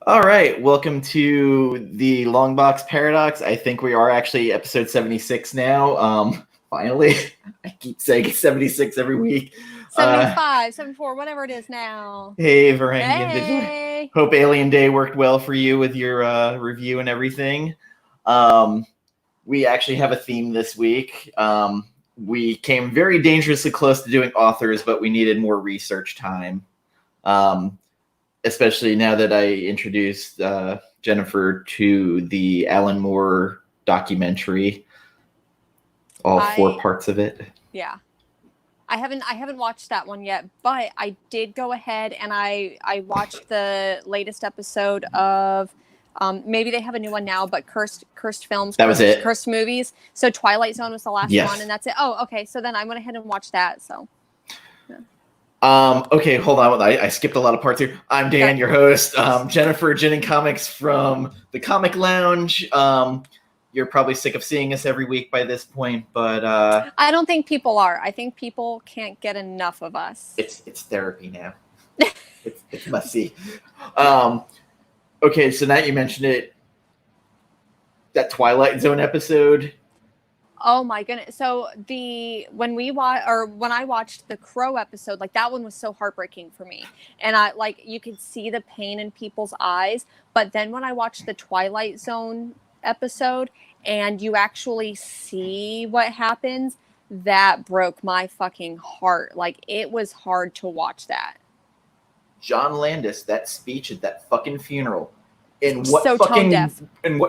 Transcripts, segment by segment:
All right, welcome to the LongBox Paradox. I think we are actually episode 76 now. Finally, I keep saying 76 every week. 75, 74, whatever it is now. Hey, Varangian. Hey. Hope Alien Day worked well for you with your review and everything. We actually have a theme this week. We came very dangerously close to doing authors, but we needed more research time. Especially now that I introduced Jennifer to the Alan Moore documentary, all 4 parts of it. Yeah, I haven't watched that one yet, but I did go ahead and I watched the latest episode of maybe they have a new one now, but Cursed Films. That was it. Cursed Movies. So Twilight Zone was the last Yes. one, and that's it. Oh, okay. So then I went ahead and watched that. So. Okay, hold on. I skipped a lot of parts here. I'm Dan, your host. Jennifer, Gin and Comics from the Comic Lounge. You're probably sick of seeing us every week by this point, but I don't think people are. I think people can't get enough of us. It's therapy now. it's messy. Okay, so now you mentioned it. That Twilight Zone episode. Oh my goodness! So when I watched the Crow episode, like that one was so heartbreaking for me, and you could see the pain in people's eyes. But then when I watched the Twilight Zone episode, and you actually see what happens, that broke my fucking heart. Like it was hard to watch that. John Landis, that speech at that fucking funeral. In what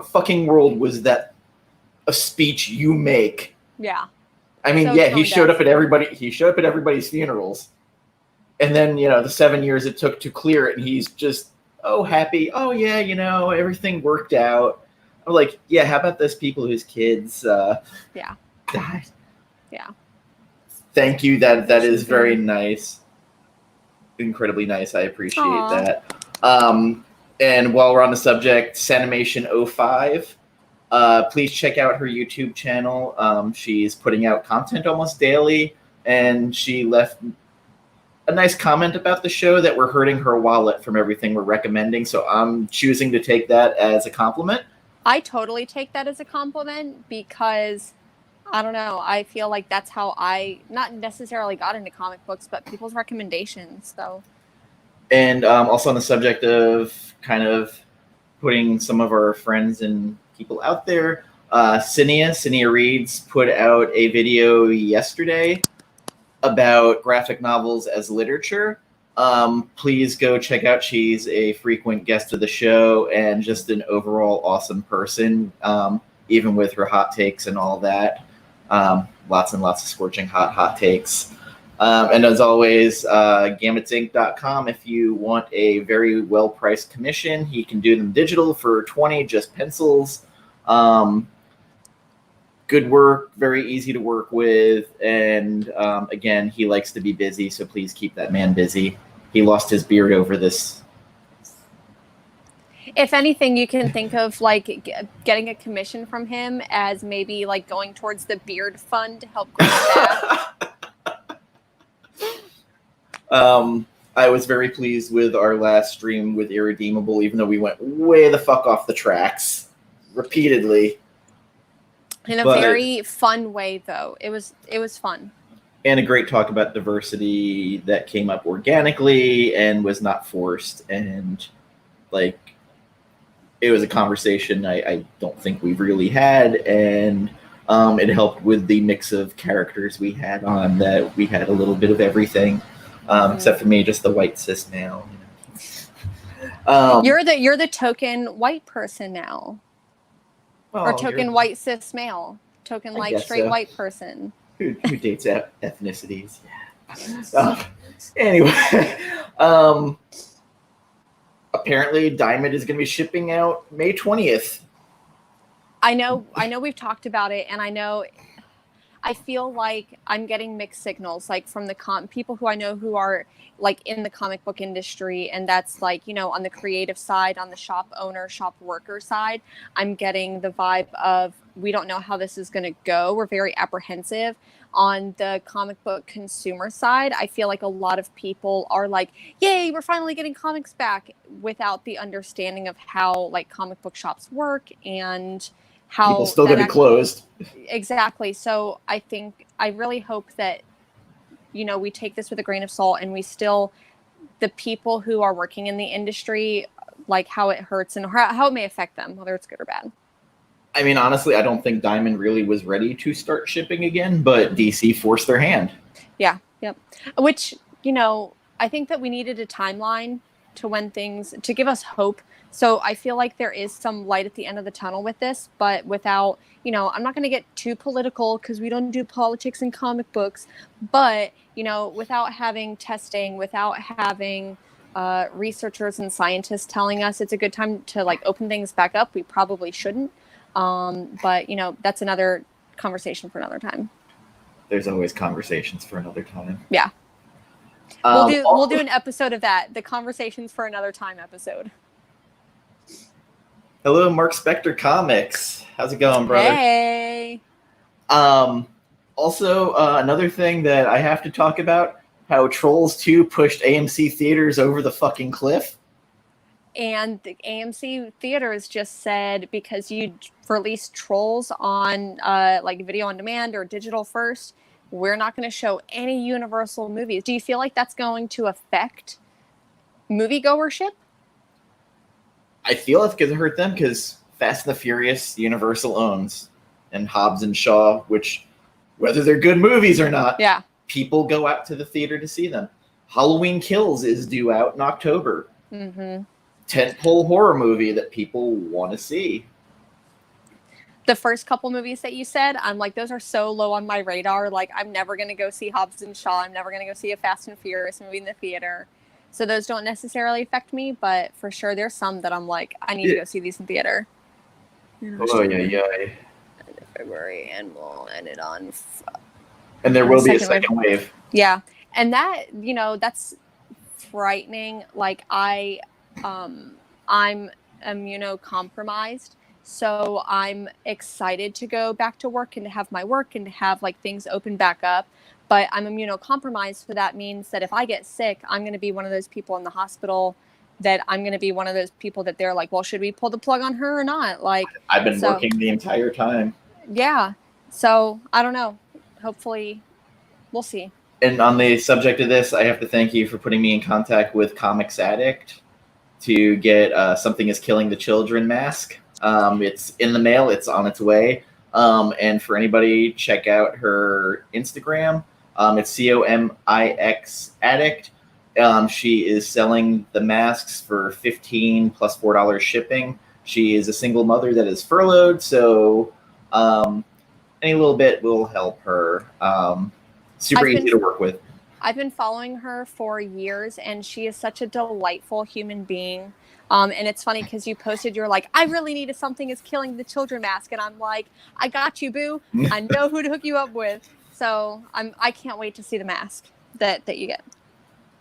fucking world was that? A speech you make. Yeah. I mean, he showed up at everybody's funerals. And then, the 7 years it took to clear it, and he's just happy. Oh yeah, everything worked out. I'm like, yeah, how about those people whose kids died? Yeah. Thank you. That is very nice. Incredibly nice. I appreciate that. And while we're on the subject, Sanimation 05. Please check out her YouTube channel. She's putting out content almost daily, and she left a nice comment about the show that we're hurting her wallet from everything we're recommending, so I'm choosing to take that as a compliment. I totally take that as a compliment because, I don't know, I feel like that's how I not necessarily got into comic books, but people's recommendations, so. And also on the subject of kind of putting some of our friends and people out there, Cinia Reads put out a video yesterday about graphic novels as literature. Please go check out. She's a frequent guest of the show and just an overall awesome person, even with her hot takes and all that. Lots and lots of scorching hot takes. And as always, GambitsInc.com. If you want a very well-priced commission, he can do them digital for $20, just pencils. Good work, very easy to work with, and again, he likes to be busy, so please keep that man busy. He lost his beard over this. If anything, you can think of getting a commission from him as maybe going towards the beard fund to help grow back. I was very pleased with our last stream with Irredeemable, even though we went way the fuck off the tracks repeatedly. In a very fun way, though. It was fun. And a great talk about diversity that came up organically and was not forced. And, it was a conversation I don't think we've really had. And it helped with the mix of characters we had on, that we had a little bit of everything. Except for me, just the white cis male. You're the token white person now. Or token white cis male. Token straight white person. Who dates ethnicities? Yeah. Anyway, apparently Diamond is going to be shipping out May 20th. I know we've talked about it, and I I feel like I'm getting mixed signals, like from the people who I know who are like in the comic book industry, and that's like, you know, on the creative side, on the shop owner, shop worker side. I'm getting the vibe of, we don't know how this is going to go. We're very apprehensive. On the comic book consumer side, I feel like a lot of people are like, yay, we're finally getting comics back, without the understanding of how like comic book shops work and how people still gonna be closed. Exactly. So I really hope that, you know, we take this with a grain of salt, and we still, the people who are working in the industry, like how it hurts and how it may affect them, whether it's good or bad. I mean, honestly, I don't think Diamond really was ready to start shipping again, but DC forced their hand. Yeah. Yep. Which, you know, I think that we needed a timeline to when things, to give us hope. So I feel like there is some light at the end of the tunnel with this, but without, you know, I'm not going to get too political because we don't do politics in comic books, but, you know, without having testing, without having researchers and scientists telling us it's a good time to like open things back up, we probably shouldn't. But, you know, that's another conversation for another time. There's always conversations for another time. Yeah. We'll do an episode of that. The conversations for another time episode. Hello, Mark Spector Comics. How's it going, brother? Hey. Also, another thing that I have to talk about, how Trolls 2 pushed AMC Theaters over the fucking cliff. And the AMC Theaters just said, because you released Trolls on like video on demand or digital first, we're not going to show any Universal movies. Do you feel like that's going to affect moviegoership? I feel it's going to hurt them because Fast and the Furious, Universal owns, and Hobbs and Shaw, which, whether they're good movies or not, yeah, people go out to the theater to see them. Halloween Kills is due out in October. Mm-hmm. Tentpole horror movie that people want to see. The first couple movies that you said, I'm like, those are so low on my radar. Like, I'm never going to go see Hobbs and Shaw. I'm never going to go see a Fast and Furious movie in the theater. So those don't necessarily affect me, but for sure there's some that I'm like, I need to go see these in theater. Oh, yeah. February, and we'll end it on... And there will be a second wave. Yeah. And that, you know, that's frightening. Like, I'm immunocompromised. So I'm excited to go back to work and to have my work and to have like things open back up. But I'm immunocompromised. So that means that if I get sick, I'm going to be one of those people in the hospital, that I'm going to be one of those people that they're like, well, should we pull the plug on her or not? Like, I've been working the entire time. Yeah. So I don't know. Hopefully we'll see. And on the subject of this, I have to thank you for putting me in contact with Comics Addict to get Something is Killing the Children mask. It's in the mail. It's on its way. And for anybody, check out her Instagram. It's COMIX Addict. She is selling the masks for $15 plus $4 shipping. She is a single mother that is furloughed, so any little bit will help her. Super easy to work with. I've been following her for years, and she is such a delightful human being. And it's funny because you posted, you're like, I really need a Something is Killing the Children mask. And I'm like, I got you, boo. I know who to hook you up with. So I can't wait to see the mask that you get.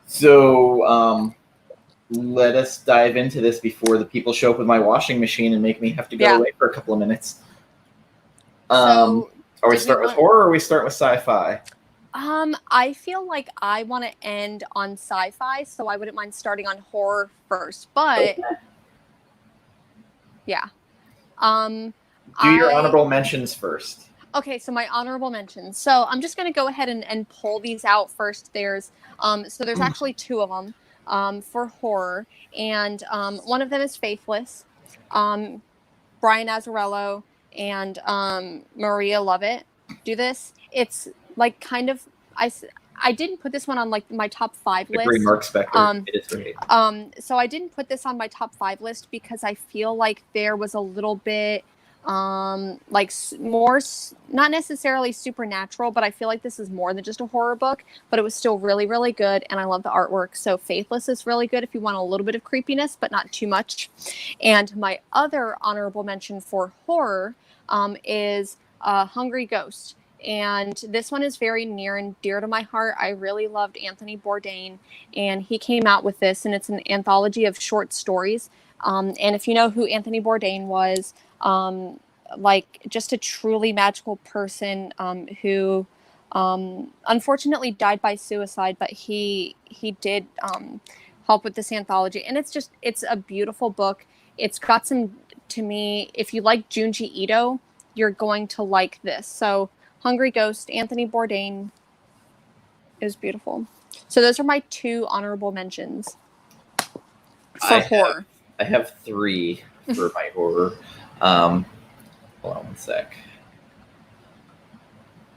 So let us dive into this before the people show up with my washing machine and make me have to go away for a couple of minutes. So, are we starting with horror or are we starting with sci-fi? I feel like I want to end on sci-fi, so I wouldn't mind starting on horror first, but yeah. Do your honorable mentions first. Okay, so my honorable mentions. So I'm just going to go ahead and pull these out first. There's actually two of them for horror, and one of them is Faithless. Brian Azzarello and Maria Lovett do this. It's like kind of, I didn't put this one on like my top 5 list. Agree, Mark Spector. It is great. So I didn't put this on my top 5 list because I feel like there was a little bit like more, not necessarily supernatural, but I feel like this is more than just a horror book, but it was still really, really good. And I love the artwork. So Faithless is really good if you want a little bit of creepiness, but not too much. And my other honorable mention for horror is Hungry Ghost. And this one is very near and dear to my heart. I really loved Anthony Bourdain, and he came out with this, and it's an anthology of short stories. And if you know who Anthony Bourdain was, like just a truly magical person who unfortunately died by suicide, but he did help with this anthology, and it's a beautiful book. It's got some, to me, if you like Junji Ito, you're going to like this. So Hungry Ghost, Anthony Bourdain, is beautiful. So those are my 2 honorable mentions for horror. I have 3 for my horror. Hold on one sec.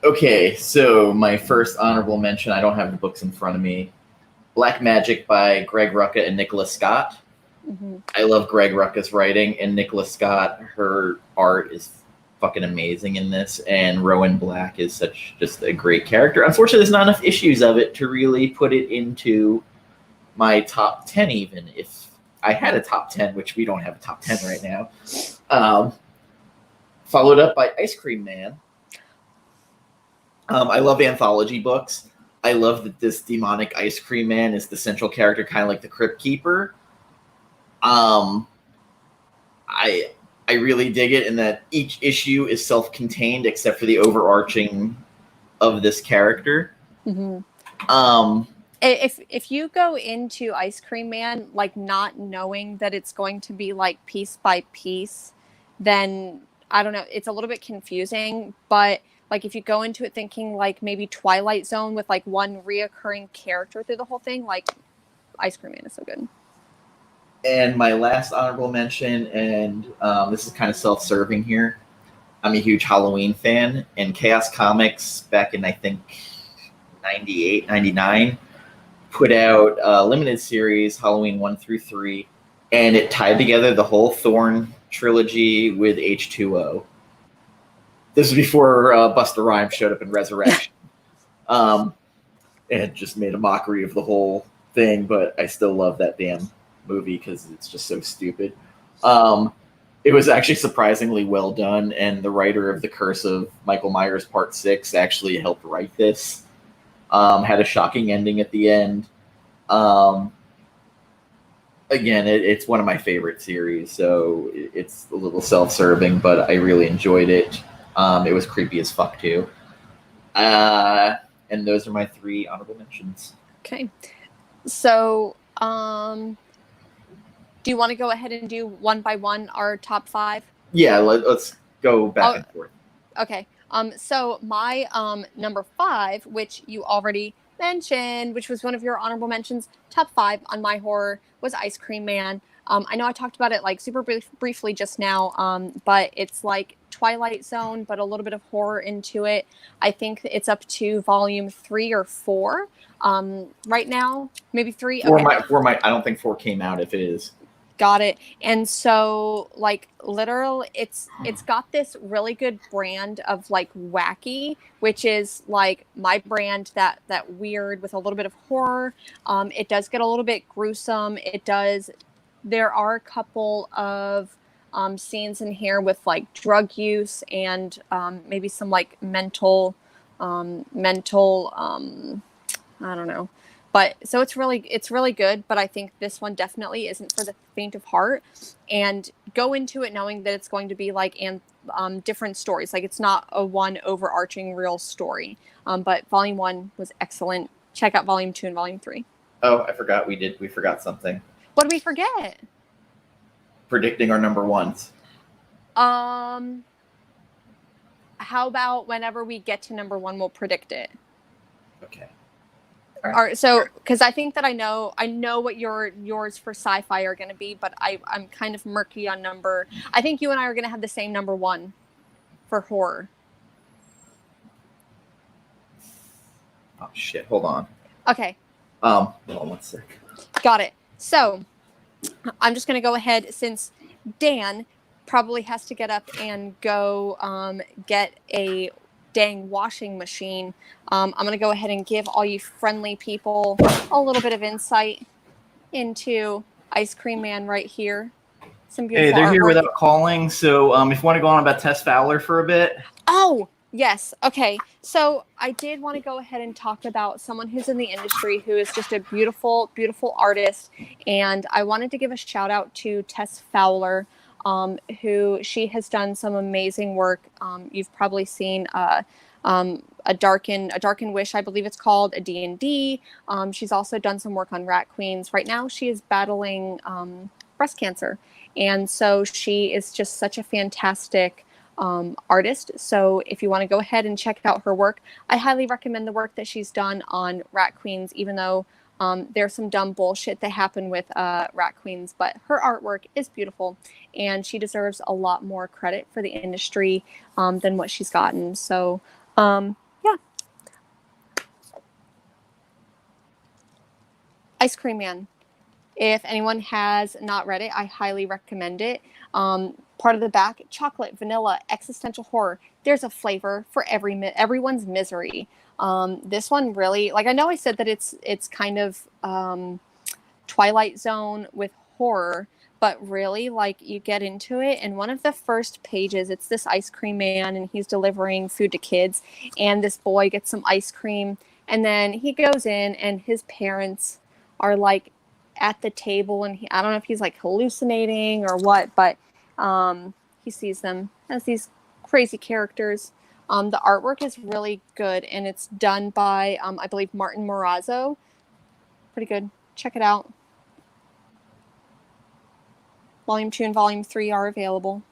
Okay, so my first honorable mention, I don't have the books in front of me. Black Magic by Greg Rucka and Nicola Scott. Mm-hmm. I love Greg Rucka's writing, and Nicola Scott, her art is fucking amazing in this, and Rowan Black is just a great character. Unfortunately, there's not enough issues of it to really put it into my top 10, even if I had a top 10, which we don't have a top 10 right now. Followed up by Ice Cream Man. I love anthology books. I love that this demonic ice cream man is the central character, kind of like the Crypt Keeper. I really dig it in that each issue is self-contained except for the overarching of this character. Mm-hmm. If you go into Ice Cream Man like not knowing that it's going to be like piece by piece, then I don't know, it's a little bit confusing, but like if you go into it thinking like maybe Twilight Zone with like one reoccurring character through the whole thing, like Ice Cream Man is so good. And my last honorable mention, and this is kind of self-serving here, I'm a huge Halloween fan, and Chaos Comics back in I think 98, 99 put out a limited series, Halloween 1 through 3, and it tied together the whole Thorn trilogy with H2O. This was before Busta Rhymes showed up in Resurrection. And just made a mockery of the whole thing, but I still love that damn movie because it's just so stupid. It was actually surprisingly well done, and the writer of The Curse of Michael Myers Part 6 actually helped write this. Had a shocking ending at the end. Again, it's one of my favorite series, so it's a little self-serving, but I really enjoyed it. It was creepy as fuck, too. And those are my 3 honorable mentions. Okay. So, do you want to go ahead and do one by one our top 5? Yeah, let's go back and forth. Okay. So my number 5, which you already mentioned, which was one of your honorable mentions, top 5 on my horror, was Ice Cream Man. I know I talked about it like super briefly just now, but it's like Twilight Zone, but a little bit of horror into it. I think it's up to volume 3 or 4 right now, maybe 3. Okay. I don't think 4 came out. If it is. Got it. And so like literal, it's got this really good brand of like wacky, which is like my brand, that weird with a little bit of horror. It does get a little bit gruesome. There are a couple of scenes in here with like drug use and maybe some like mental I don't know. But so it's really good, but I think this one definitely isn't for the faint of heart. And go into it knowing that it's going to be like different stories. Like it's not a one overarching real story. But volume 1 was excellent. Check out volume 2 and volume 3. Oh, I forgot we forgot something. What did we forget? Predicting our number 1s. How about whenever we get to number 1, we'll predict it. Okay. All right, so because I think that I know what yours for sci-fi are going to be, but I'm kind of murky on number. I think you and I are going to have the same number 1 for horror. Oh shit! Hold on. Okay. Hold on 1 sec. Got it. So I'm just going to go ahead, since Dan probably has to get up and go get a dang washing machine. I'm going to go ahead and give all you friendly people a little bit of insight into Ice Cream Man right here. Some beautiful Hey, they're artwork. here without calling, so if you want to go on about Tess Fowler for a bit. Oh, Yes. Okay. So I did want to go ahead and talk about someone who's in the industry who is just a beautiful, beautiful artist. And I wanted to give a shout out to Tess Fowler, who she has done some amazing work. You've probably seen a Darken Wish, I believe it's called, a D&D. She's also done some work on Rat Queens. Right now she is battling breast cancer. And so she is just such a fantastic artist. So if you want to go ahead and check out her work, I highly recommend the work that she's done on Rat Queens, even though there's some dumb bullshit that happened with Rat Queens, but her artwork is beautiful and she deserves a lot more credit for the industry than what she's gotten. So, yeah. Ice Cream Man. If anyone has not read it, I highly recommend it. Part of the back, chocolate, vanilla, existential horror. There's a flavor for everyone's misery. This one really, like, I know I said that it's kind of Twilight Zone with horror, but really, like, you get into it, and one of the first pages, it's this ice cream man, and he's delivering food to kids, and this boy gets some ice cream, and then he goes in, and his parents are like at the table, and I don't know if he's like hallucinating or what, but he sees them as these crazy characters. The artwork is really good, and it's done by I believe Martin Morazzo. Pretty good. Check it out. Volume 2 and Volume 3 are available.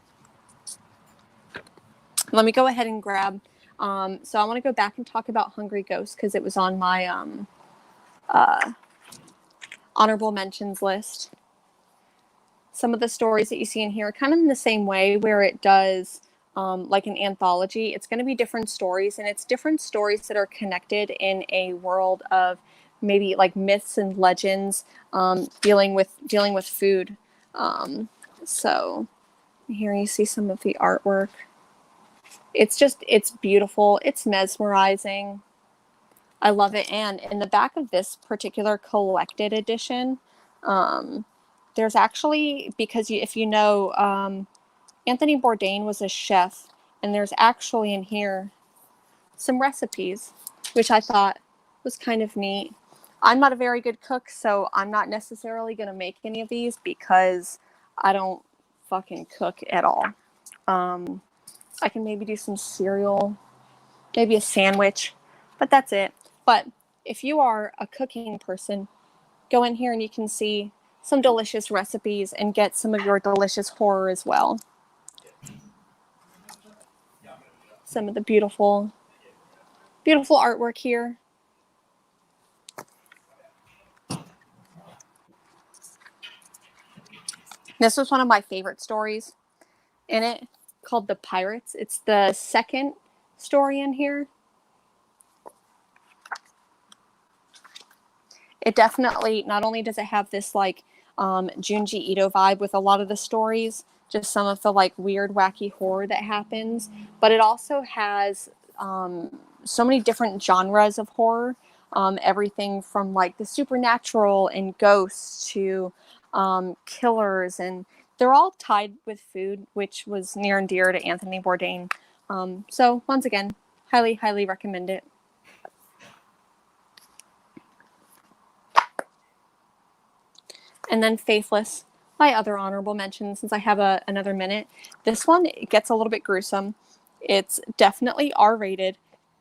Let me go ahead and grab. So I want to go back and talk about Hungry Ghost because it was on my honorable mentions list. Some of the stories that you see in here are kind of in the same way where it does like an anthology. It's going to be different stories, and it's different stories that are connected in a world of maybe like myths and legends dealing with food. So here you see some of the artwork. It's beautiful. It's mesmerizing. I love it. And in the back of this particular collected edition, there's actually, because if you know, Anthony Bourdain was a chef, and there's actually in here some recipes, which I thought was kind of neat. I'm not a very good cook, so I'm not necessarily going to make any of these because I don't fucking cook at all. I can maybe do some cereal, maybe a sandwich, but that's it. But if you are a cooking person, go in here and you can see some delicious recipes and get some of your delicious horror as well. Some of the beautiful, beautiful artwork here. This was one of my favorite stories in it, called The Pirates. It's the second story in here. It definitely, not only does it have this like Junji Ito vibe with a lot of the stories, just some of the like weird, wacky horror that happens, but it also has so many different genres of horror. Everything from like the supernatural and ghosts to killers, and they're all tied with food, which was near and dear to Anthony Bourdain. So once again, highly, highly recommend it. And then Faithless, my other honorable mention, since I have another minute. This one gets a little bit gruesome. It's definitely R-rated.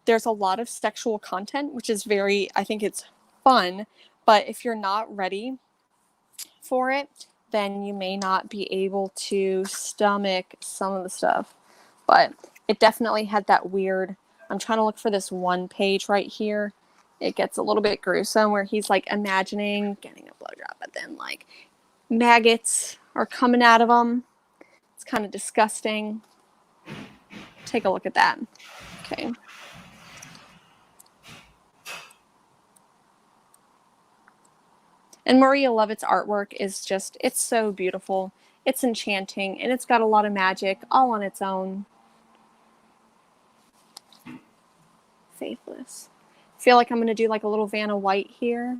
There's a lot of sexual content, which is I think it's fun, but if you're not ready for it, then you may not be able to stomach some of the stuff. But it definitely had that weird, I'm trying to look for this one page right here. It gets a little bit gruesome where he's like imagining getting a blowjob, but then like maggots are coming out of him. It's kind of disgusting. Take a look at that. Okay. And Maria Lovett's artwork is just, it's so beautiful. It's enchanting, and it's got a lot of magic all on its own. Faithless. I feel like I'm going to do like a little Vanna White here.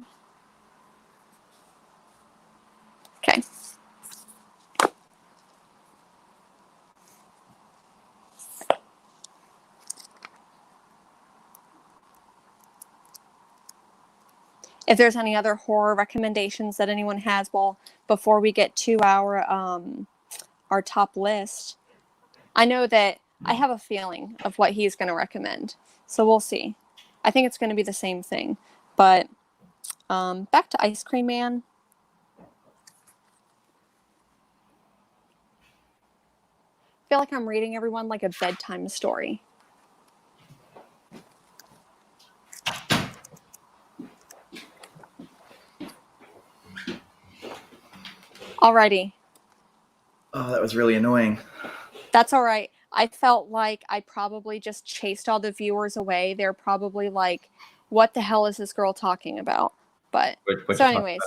Okay. If there's any other horror recommendations that anyone has, before we get to our top list, I know that I have a feeling of what he's going to recommend, so we'll see. I think it's going to be the same thing, but back to Ice Cream Man. I feel like I'm reading everyone like a bedtime story. Alrighty. Oh, that was really annoying. That's all right. I felt like I probably just chased all the viewers away. They're probably like, what the hell is this girl talking about? But so anyways,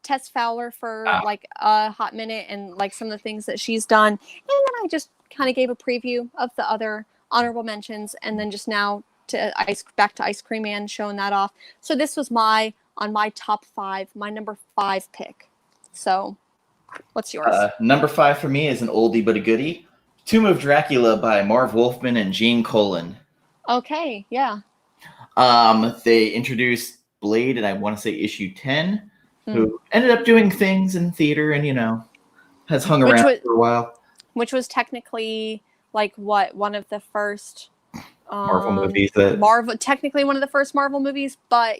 Tess Fowler for like a hot minute and like some of the things that she's done. And then I just kind of gave a preview of the other honorable mentions. And then just now back to Ice Cream Man, showing that off. So this was on my top 5, my number 5 pick. So what's yours? Number 5 for me is an oldie but a goodie. Tomb of Dracula by Marv Wolfman and Gene Colan. Okay, yeah. They introduced Blade, and I want to say issue 10, who ended up doing things in theater and, has hung around for a while. Which was technically, like, one of the first Marvel movies. Technically one of the first Marvel movies, but,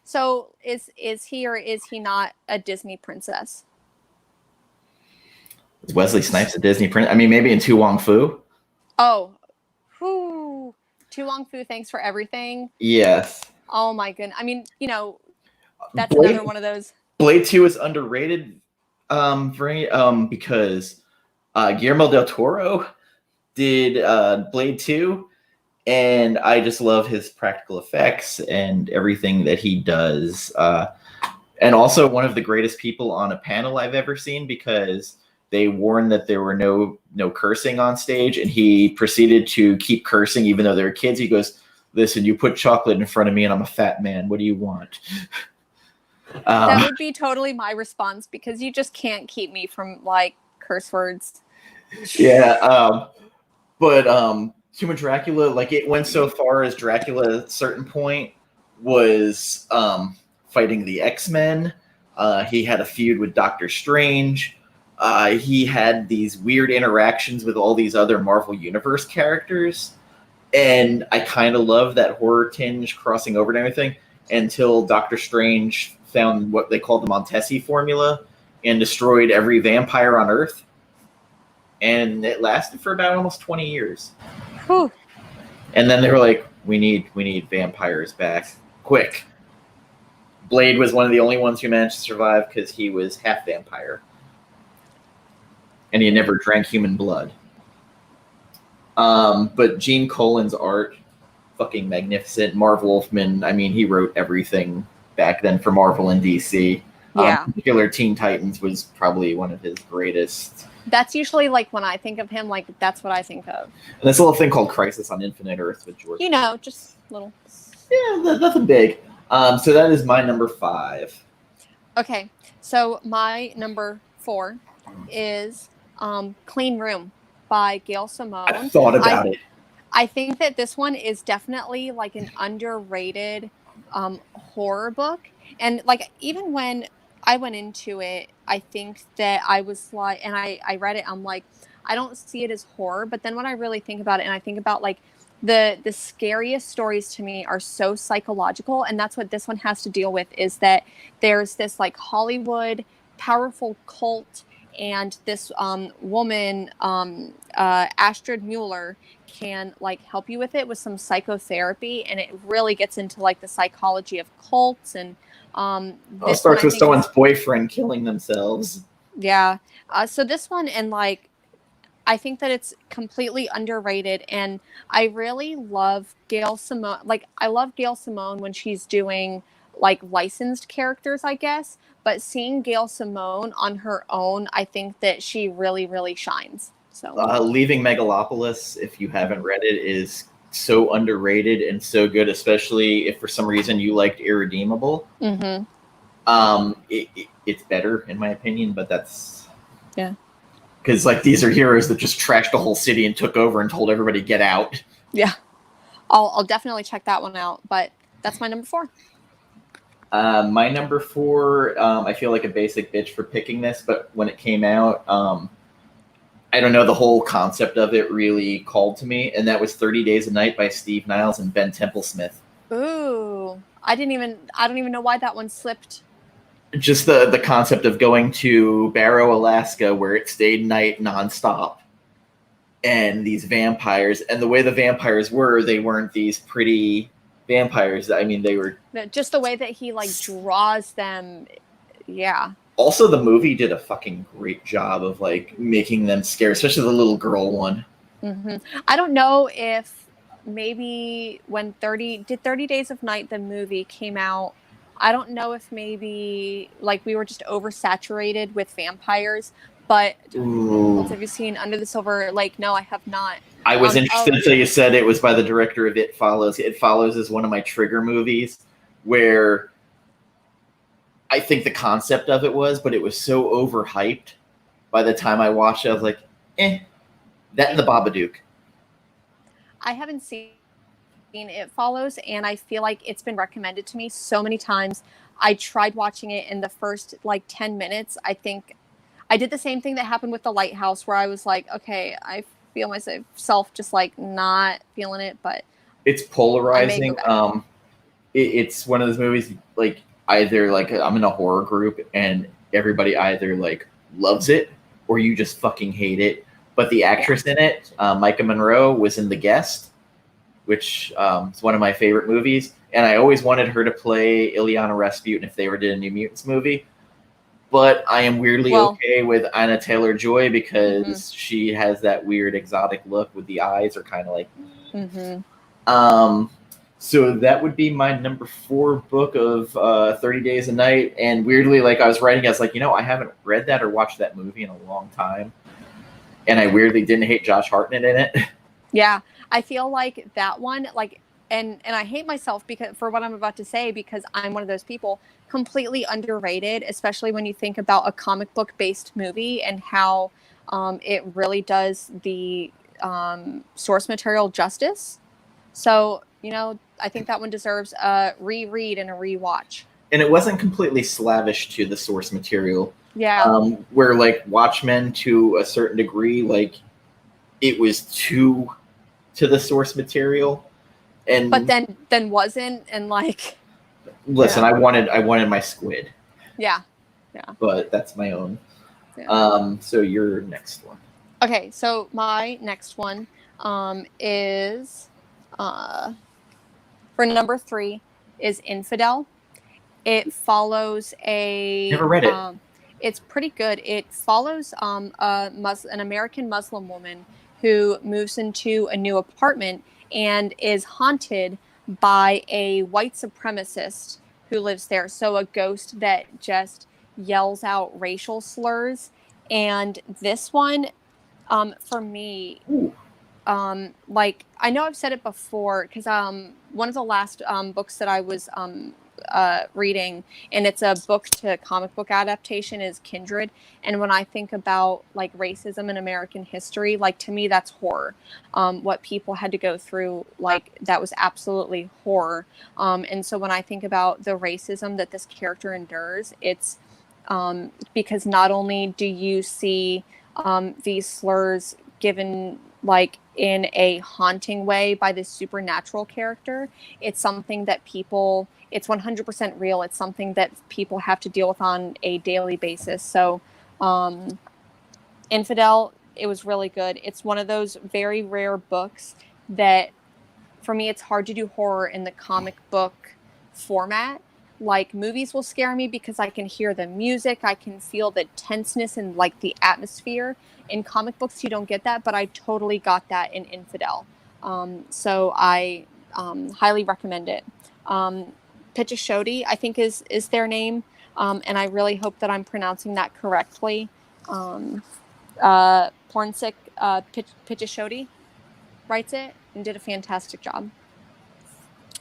so is he or is he not a Disney princess? Is Wesley Snipes a Disney prince? I mean, maybe in Tu Wong Fu. Oh, Tu Wong Fu, thanks for everything. Yes. Oh my goodness. I mean, that's another one of those. Blade 2 is underrated because Guillermo del Toro did Blade 2, and I just love his practical effects and everything that he does. And also one of the greatest people on a panel I've ever seen, because they warned that there were no cursing on stage, and he proceeded to keep cursing even though they were kids. He goes, "Listen, you put chocolate in front of me and I'm a fat man. What do you want?" That would be totally my response, because you just can't keep me from like curse words. Yeah. But Tomb of Dracula, like, it went so far as Dracula at a certain point was fighting the X-Men. He had a feud with Doctor Strange. He had these weird interactions with all these other Marvel Universe characters. And I kind of love that horror tinge crossing over and everything, until Doctor Strange found what they called the Montesi formula and destroyed every vampire on Earth. And it lasted for about almost 20 years. Whew. And then they were like, we need vampires back. Quick. Blade was one of the only ones who managed to survive because he was half vampire. And he never drank human blood. But Gene Colan's art, fucking magnificent. Marv Wolfman, I mean, he wrote everything back then for Marvel and DC. Yeah. In particular, Teen Titans was probably one of his greatest. That's usually like when I think of him, like that's what I think of. And this little thing called Crisis on Infinite Earth with George. Just little. Yeah, nothing big. So that is my number 5. Okay, so my number 4 is Clean Room by Gail Simone. I thought about it. I think that this one is definitely like an underrated horror book. And like, even when I went into it, I think that I was like, and I read it, I'm like, I don't see it as horror. But then when I really think about it, and I think about like the scariest stories to me are so psychological. And that's what this one has to deal with, is that there's this like Hollywood powerful cult, and this woman, Astrid Mueller, can like help you with it with some psychotherapy, and it really gets into like the psychology of cults. And it starts with someone's boyfriend killing themselves. Yeah. So this one, and like, I think that it's completely underrated, and I really love Gail Simone. Like, I love Gail Simone when she's doing like licensed characters, I guess. But seeing Gail Simone on her own, I think that she really, really shines. So Leaving Megalopolis, if you haven't read it, is so underrated and so good, especially if for some reason you liked Irredeemable. Mm-hmm. It's better in my opinion, but that's because like these are heroes that just trashed the whole city and took over and told everybody get out. Yeah, I'll definitely check that one out. But that's my number 4. My number 4, I feel like a basic bitch for picking this, but when it came out, I don't know, the whole concept of it really called to me, and that was 30 Days a Night by Steve Niles and Ben Templesmith. Ooh, I don't even know why that one slipped. Just the concept of going to Barrow, Alaska, where it stayed night nonstop, and these vampires, and the way the vampires were, they weren't these pretty vampires. I mean, they were Just the way that he like draws them. Yeah. Also, the movie did a fucking great job of like making them scary, especially the little girl one. Mm-hmm. I don't know if maybe when 30 Days of Night, the movie, came out, I don't know if maybe like we were just oversaturated with vampires, but have you seen Under the Silver Lake? No, I have not. I was interested until you said it was by the director of It Follows. It Follows is one of my trigger movies where I think the concept of it was, but it was so overhyped. By the time I watched it, I was like, that and the Babadook. I haven't seen It Follows, and I feel like it's been recommended to me so many times. I tried watching it in the first like 10 minutes. I think I did the same thing that happened with The Lighthouse, where I was like, okay, I feel myself just like not feeling it, but it's polarizing. It's one of those movies like either like I'm in a horror group and everybody either like loves it or you just fucking hate it. But the actress in it, Micah Monroe, was in The Guest, which is one of my favorite movies. And I always wanted her to play Ileana Rasputin if they ever did a New Mutants movie. But I am weirdly okay with Anna Taylor-Joy because she has that weird exotic look with the eyes are kind of like... So that would be my number 4 book of 30 Days a Night. And weirdly, like I was writing, I was like, I haven't read that or watched that movie in a long time. And I weirdly didn't hate Josh Hartnett in it. Yeah, I feel like that one, like, and I hate myself because for what I'm about to say, because I'm one of those people, completely underrated, especially when you think about a comic book based movie and how it really does the source material justice. So, I think that one deserves a reread and a rewatch. And it wasn't completely slavish to the source material. Yeah. Where like Watchmen, to a certain degree, like it was too to the source material, but then wasn't, and like. Listen, I wanted my squid. Yeah. But that's my own. Yeah. So your next one. Okay, so my next one is for number 3 is Infidel. It follows Never read it. It's pretty good. It follows an American Muslim woman who moves into a new apartment and is haunted by a white supremacist who lives there. So a ghost that just yells out racial slurs. And this one, for me, like I know I've said it before because one of the last books that I was reading, and it's a book to comic book adaptation, is Kindred. And when I think about like racism in American history, like to me that's horror. What people had to go through, like that was absolutely horror. And so when I think about the racism that this character endures, it's because not only do you see these slurs given like in a haunting way by this supernatural character, it's something that it's 100% real. It's something that people have to deal with on a daily basis. So Infidel, it was really good. It's one of those very rare books that for me, it's hard to do horror in the comic book format. Like movies will scare me because I can hear the music, I can feel the tenseness and like the atmosphere. In comic books, you don't get that, but I totally got that in Infidel. So I highly recommend it. Pichashoti, I think is their name, and I really hope that I'm pronouncing that correctly. Pornsick Pichashoti writes it and did a fantastic job.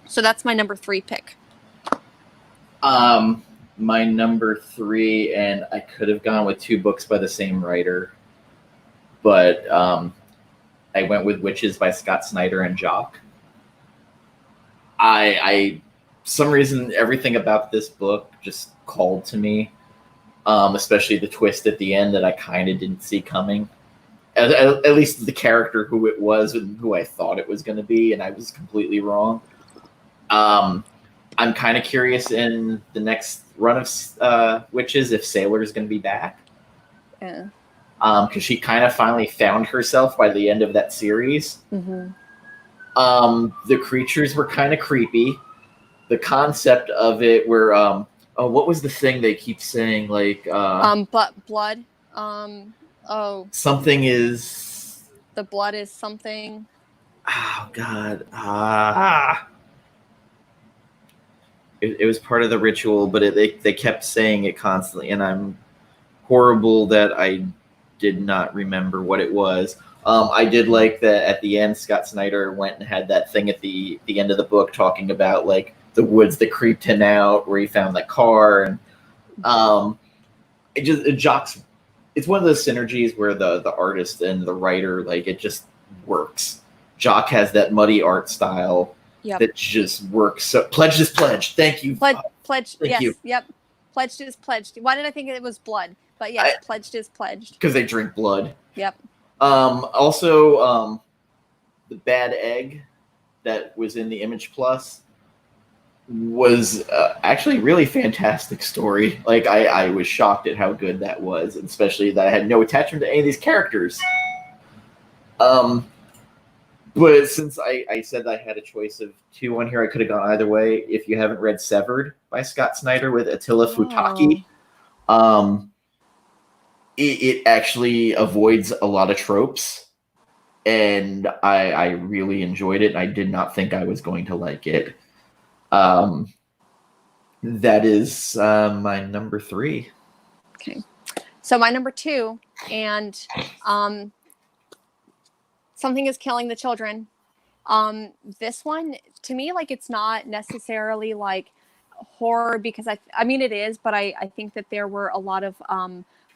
So that's my number 3 pick. My number 3, and I could have gone with 2 books by the same writer, but I went with Witches by Scott Snyder and Jock. I some reason, everything about this book just called to me, especially the twist at the end that I kind of didn't see coming. At least the character who it was and who I thought it was going to be, and I was completely wrong. I'm kind of curious in the next run of Witches if Sailor's going to be back. Yeah. Because she kind of finally found herself by the end of that series. Mm-hmm. The creatures were kind of creepy. The concept of it were, what was the thing they keep saying? Like, but blood. Something is. The blood is something. Oh God. It was part of the ritual, but they kept saying it constantly, and I'm horrible that I did not remember what it was. I did like that at the end, Scott Snyder went and had that thing at the end of the book talking about like the woods that creeped him out, where he found that car, and it's one of those synergies where the artist and the writer, like, it just works. Jock has that muddy art style that just works. So pledged is pledged. Thank you. Pledged. Thank Yes. you. Yep. Pledged is pledged. Why did I think it was blood? But yes, pledged is pledged. Because they drink blood. Yep. Also, the bad egg that was in the Image Plus was actually a really fantastic story. Like, I was shocked at how good that was, and especially that I had no attachment to any of these characters. But since I said I had a choice of two on here, I could have gone either way. If you haven't read Severed by Scott Snyder with Attila Futaki, it actually avoids a lot of tropes, and I really enjoyed it. I did not think I was going to like it. That is my number 3. Okay. So my number 2, and Something is Killing the Children. This one, to me, like, it's not necessarily like horror, because I mean it is, but I think that there were a lot of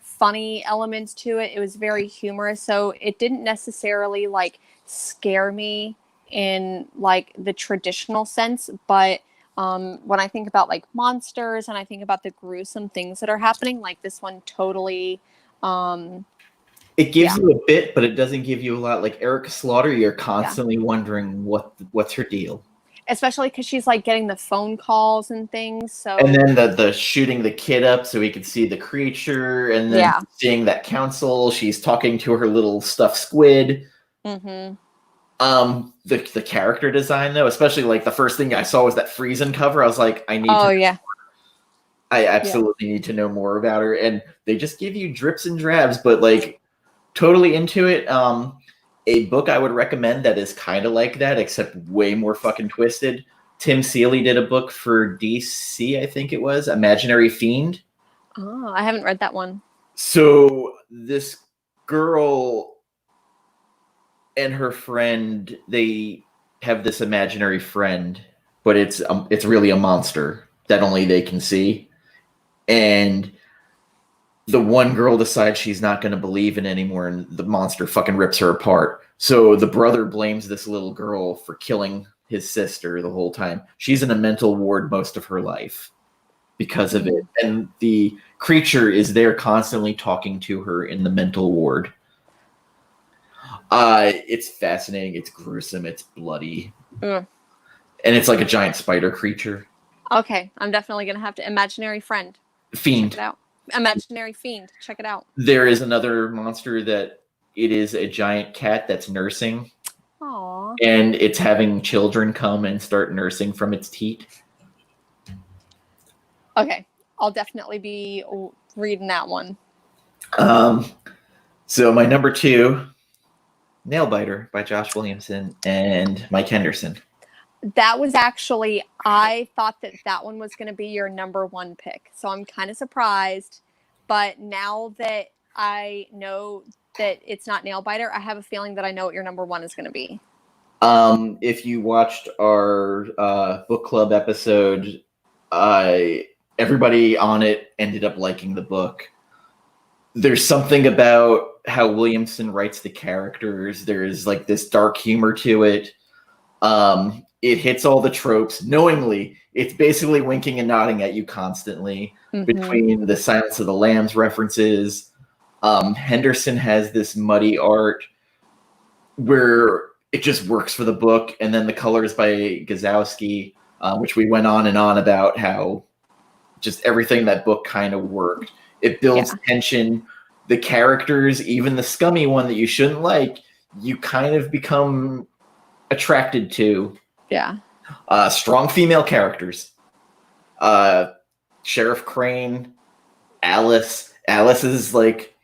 funny elements to it. It was very humorous, so it didn't necessarily like scare me in like the traditional sense, but when I think about like monsters and I think about the gruesome things that are happening, like this one totally it gives you a bit, but it doesn't give you a lot. Like Erica Slaughter, you're constantly wondering what's her deal. Especially because she's like getting the phone calls and things. So, and then the shooting the kid up so he could see the creature, and then seeing that council, she's talking to her little stuffed squid. Mm-hmm. The character design, though, especially like the first thing I saw was that Friesen cover. I was like, I absolutely need to know more about her. And they just give you drips and drabs, but like totally into it. A book I would recommend that is kind of like that, except way more fucking twisted. Tim Seeley did a book for DC, I think it was, Imaginary Fiend. Oh, I haven't read that one. So this girl and her friend, they have this imaginary friend, but it's really a monster that only they can see. And the one girl decides she's not going to believe in anymore, and the monster fucking rips her apart. So the brother blames this little girl for killing his sister the whole time. She's in a mental ward most of her life because of it. And the creature is there constantly talking to her in the mental ward. It's fascinating. It's gruesome. It's bloody. And it's like a giant spider creature. Okay. I'm definitely going to have to. Imaginary Friend. Fiend. Check it out. Imaginary Fiend. Check it out. There is another monster that it is a giant cat that's nursing. Aww. And it's having children come and start nursing from its teat. Okay. I'll definitely be reading that one. So my number 2, Nailbiter by Josh Williamson and Mike Henderson. That was actually, I thought that one was going to be your number 1 pick. So I'm kind of surprised. But now that I know that it's not Nailbiter, I have a feeling that I know what your number 1 is going to be. If you watched our book club episode, everybody on it ended up liking the book. There's something about how Williamson writes the characters. There's like this dark humor to it. it hits all the tropes knowingly. It's basically winking and nodding at you constantly between the Silence of the Lambs references. Henderson has this muddy art where it just works for the book, and then the colors by Gazowski, which we went on and on about how just everything in that book kind of worked. It builds tension. The characters, even the scummy one that you shouldn't like, you kind of become attracted to. Yeah. Strong female characters. Sheriff Crane, Alice. Alice is like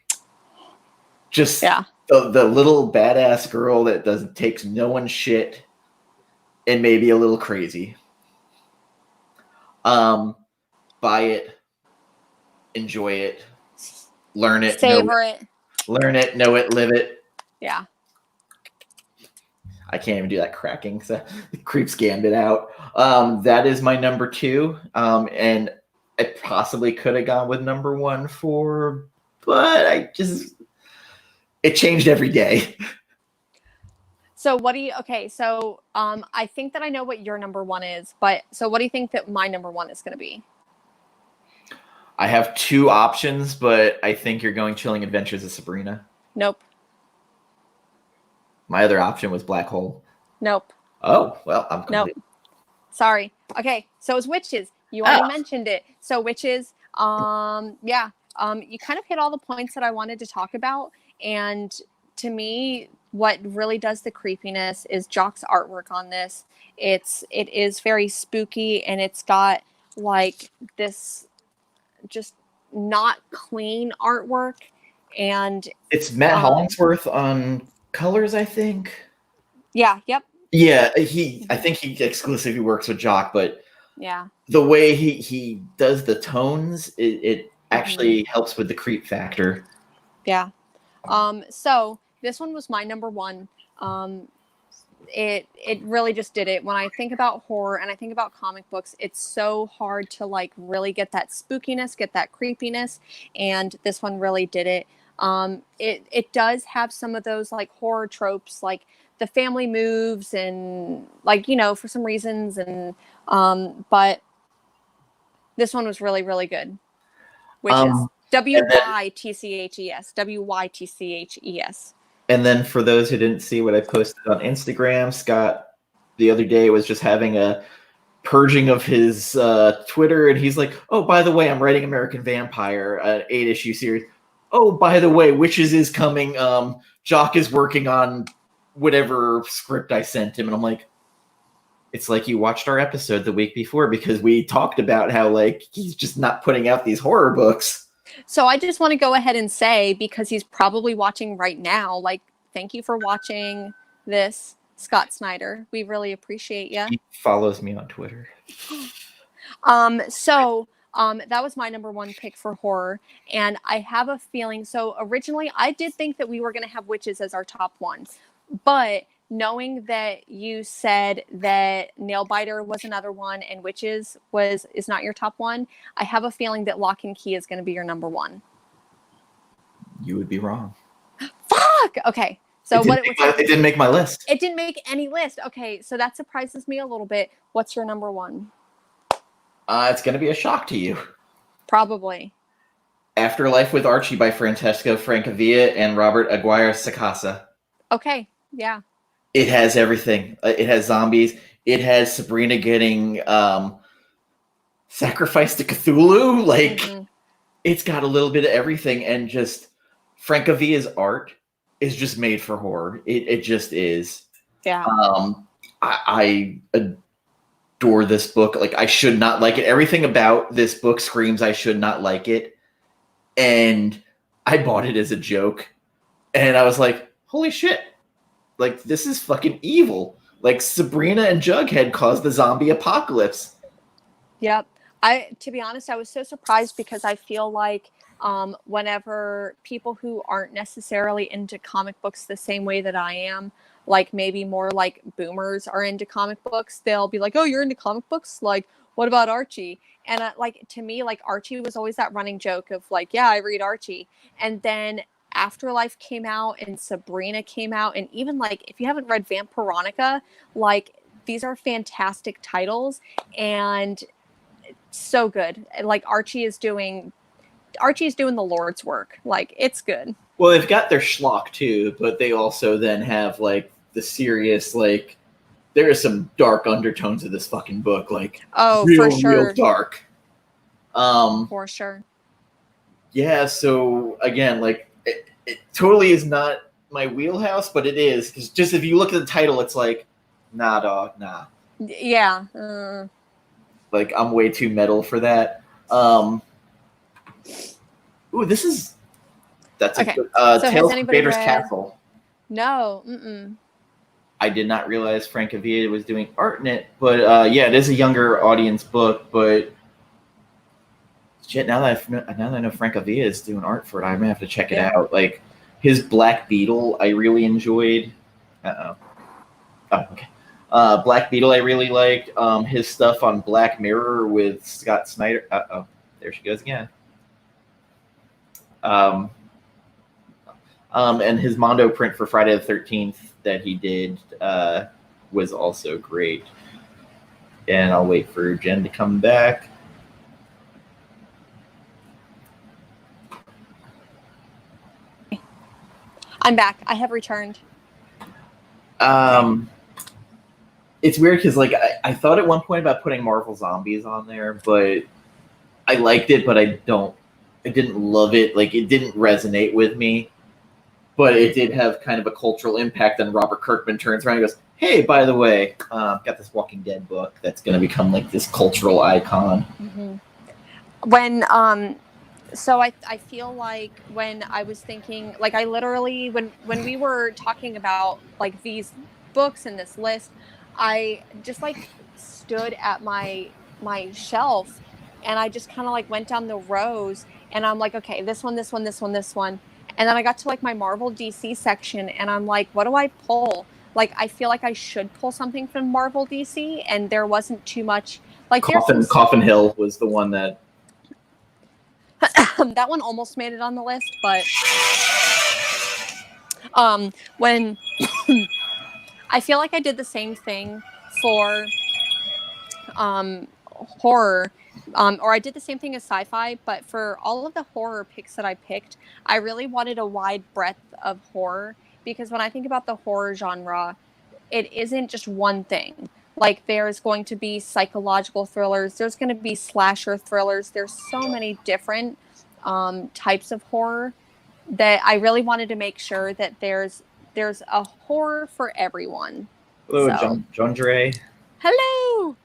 just the little badass girl that takes no one's shit and maybe a little crazy. Buy it, enjoy it, learn it, savor it. Learn it, know it, live it. Yeah. I can't even do that cracking. So it creeps Gambit out. That is my number 2. And I possibly could have gone with number 1 but it changed every day. So what do you, I think that I know what your number 1 is, but so what do you think that my number 1 is going to be? I have 2 options, but I think you're going Chilling Adventures of Sabrina. Nope. My other option was Black Hole. Nope. Oh, well, I'm complete. Nope. Sorry. Okay, so it's Witches. You already mentioned it. So Witches, you kind of hit all the points that I wanted to talk about. And to me, what really does the creepiness is Jock's artwork on this. It is very spooky, and it's got like this just not clean artwork. And it's Matt Hollingsworth on colors, I think. Yeah. Yep. Yeah. I think he exclusively works with Jock, but yeah, the way he does the tones, it actually helps with the creep factor. Yeah. So this one was my number 1. It really just did it. When I think about horror and I think about comic books, it's so hard to like really get that spookiness, get that creepiness, and this one really did it. It does have some of those like horror tropes, like the family moves and like, for some reasons, and but this one was really, really good. Which is Wytches. Wytches. And then for those who didn't see what I posted on Instagram, Scott the other day was just having a purging of his Twitter, and he's like, oh, by the way, I'm writing American Vampire, an 8-issue series. Oh, by the way, Witches is coming. Jock is working on whatever script I sent him. And I'm like, it's like you watched our episode the week before, because we talked about how like he's just not putting out these horror books. So I just want to go ahead and say, because he's probably watching right now, like, thank you for watching this, Scott Schneider. We really appreciate you. He follows me on Twitter. That was my number 1 pick for horror. And I have a feeling, so originally I did think that we were going to have Witches as our top 1, but knowing that you said that Nailbiter was another one and Witches is not your top 1, I have a feeling that Lock and Key is going to be your number 1. You would be wrong. Fuck! Okay. So it didn't make my list. It didn't make any list. Okay, so that surprises me a little bit. What's your number 1? It's going to be a shock to you. Probably. Afterlife with Archie by Francesco Francavilla and Robert Aguirre Sacasa. Okay, yeah. It has everything. It has zombies. It has Sabrina getting sacrificed to Cthulhu. Like, it's got a little bit of everything, and just Francavilla's art is just made for horror. It just is. Yeah. I adore this book. Like, I should not like it. Everything about this book screams I should not like it. And I bought it as a joke. And I was like, holy shit. Like, this is fucking evil. Like, Sabrina and Jughead caused the zombie apocalypse. Yep. To be honest, I was so surprised, because I feel like whenever people who aren't necessarily into comic books the same way that I am, like maybe more like boomers are into comic books, they'll be like, oh, you're into comic books? Like, what about Archie? And like, to me, like, Archie was always that running joke of like, yeah, I read Archie. And then Afterlife came out and Sabrina came out. And even like, if you haven't read Vampironica, like, these are fantastic titles and so good. Like Archie is doing the Lord's work. Like, it's good. Well, they've got their schlock too, but they also then have like the serious, like, there are some dark undertones of this fucking book, like for sure. real dark. For sure. Yeah, so again, like it totally is not my wheelhouse, but it is, because just if you look at the title, it's like, nah, dog, nah. Yeah. Like, I'm way too metal for that. Ooh, that's okay. a good, so Tales from Vader's Castle. No. I did not realize Fran VA was doing art in it, but yeah, it is a younger audience book, but shit, now that I know Fran VA is doing art for it, I may have to check it out. Like, his Black Beetle, I really enjoyed. Oh, okay. Black Beetle, I really liked. His stuff on Black Mirror with Scott Schneider. There she goes again. And his Mondo print for Friday the 13th that he did was also great. And I'll wait for Jen to come back. I'm back. I have returned. It's weird because, like, I thought at one point about putting Marvel Zombies on there, but I liked it, but I didn't love it. Like, it didn't resonate with me, but it did have kind of a cultural impact. And Robert Kirkman turns around and goes, "Hey, by the way, I've got this Walking Dead book that's going to become like this cultural icon." When so I feel like when I was thinking, like, I literally, when we were talking about like these books in this list, I just like stood at my shelf and I just kind of like went down the rows and I'm like, okay, this one, this one, this one, this one. And then I got to like my Marvel DC section and I'm like, what do I pull? Like, I feel like I should pull something from Marvel DC, and there wasn't too much. Like, Coffin Hill was the one that that one almost made it on the list, but when I feel like I did the same thing for horror, or I did the same thing as sci-fi, but for all of the horror picks that I picked, I really wanted a wide breadth of horror, because when I think about the horror genre, it isn't just one thing. Like, there's going to be psychological thrillers, there's going to be slasher thrillers, there's so many different types of horror that I really wanted to make sure that there's a horror for everyone. Hello, John Dre. Hello.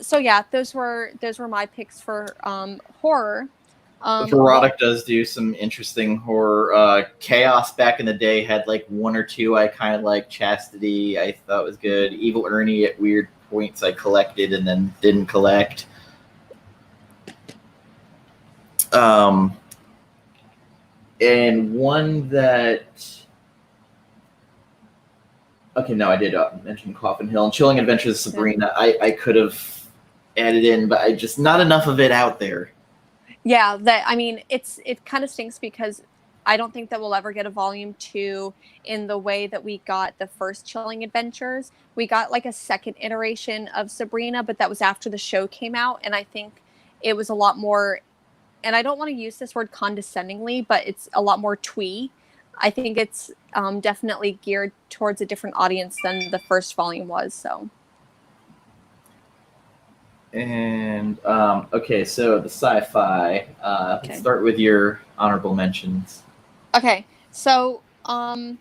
So yeah, those were my picks for horror. Verotic does do some interesting horror. Chaos back in the day had like one or two I kind of like. Chastity I thought was good. Evil Ernie at weird points I collected and then didn't collect. And one that... Okay, no, I did mention Coffin Hill and Chilling Adventures of Sabrina. I could have added in, but I just not enough of it out there. Yeah, it kind of stinks because I don't think that we'll ever get a volume 2 in the way that we got the first Chilling Adventures. We got like a second iteration of Sabrina, but that was after the show came out, and I think it was a lot more, and I don't want to use this word condescendingly, but it's a lot more twee. I think it's definitely geared towards a different audience than the first volume was. So. And okay, so the sci-fi. Let's start with your honorable mentions. Okay, so one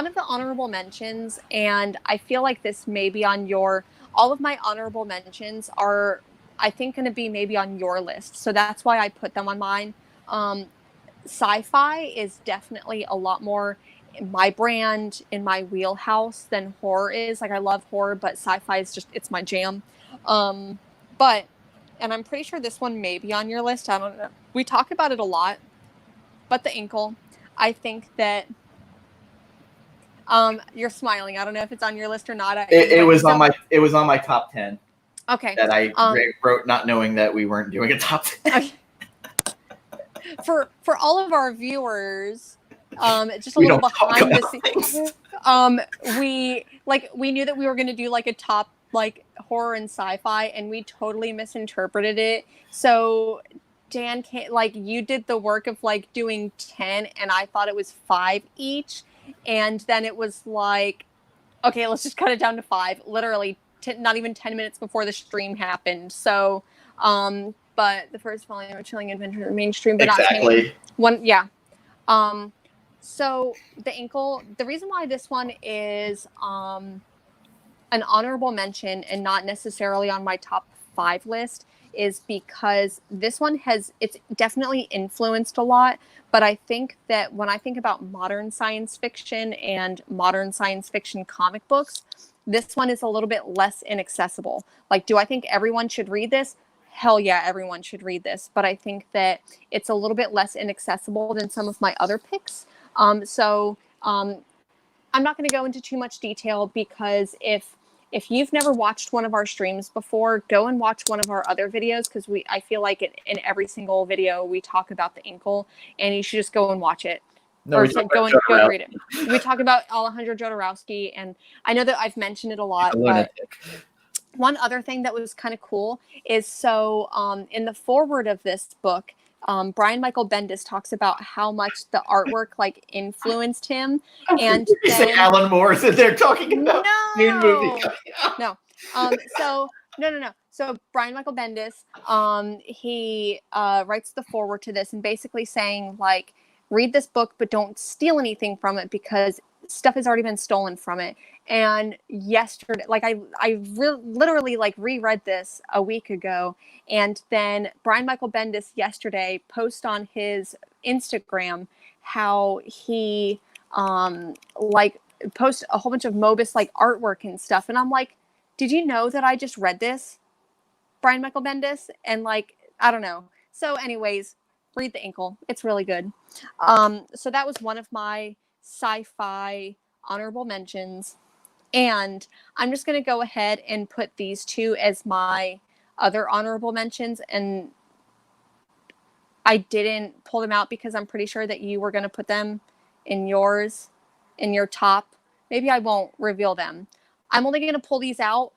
of the honorable mentions, and I feel like this may be on your. All of my honorable mentions are, I think, going to be maybe on your list, so that's why I put them on mine. Sci-fi is definitely a lot more my brand, in my wheelhouse, than horror is. Like, I love horror, but sci-fi is just, it's my jam. But, and I'm pretty sure this one may be on your list, I don't know. We talk about it a lot, but The Inkle, I think that, you're smiling. I don't know if it's on your list or not. It was on my top 10. Okay. That I wrote not knowing that we weren't doing a top 10. Okay. For all of our viewers, Just a We little don't talk behind the about scenes. We knew that we were going to do like a top like horror and sci-fi, and we totally misinterpreted it. So Dan can't, like, you did the work of like doing 10, and I thought it was 5 each, and then it was like, okay, let's just cut it down to 5. Literally, not even 10 minutes before the stream happened. So, but the first volume of Chilling Adventure mainstream, but exactly. not one. Yeah. So the ankle. The reason why this one is an honorable mention and not necessarily on my top 5 list is because this one it's definitely influenced a lot. But I think that when I think about modern science fiction and modern science fiction comic books, this one is a little bit less inaccessible. Like, do I think everyone should read this? Hell yeah, everyone should read this. But I think that it's a little bit less inaccessible than some of my other picks. I'm not going to go into too much detail because if you've never watched one of our streams before, go and watch one of our other videos, because I feel like in every single video we talk about the ankle, and you should just go and watch it. No, Or we talk go about and read it. We talk about Alejandro Jodorowsky, and I know that I've mentioned it a lot, but one other thing that was kind of cool is in the foreword of this book, Brian Michael Bendis talks about how much the artwork like influenced him. And you say Alan Moore's in there talking about new movie. No. No. So Brian Michael Bendis, he writes the foreword to this and basically saying, like, read this book, but don't steal anything from it because stuff has already been stolen from it. And yesterday, like, I literally like reread this a week ago, and then Brian Michael Bendis yesterday posted on his Instagram how he like post a whole bunch of Mobius like artwork and stuff, and I'm like, did you know that I just read this, Brian Michael Bendis? And like, I don't know. So anyways, read The Ankle. It's really good. So that was one of my sci-fi honorable mentions. And I'm just going to go ahead and put these two as my other honorable mentions. And I didn't pull them out because I'm pretty sure that you were going to put them in yours, in your top. Maybe I won't reveal them. I'm only going to pull these out.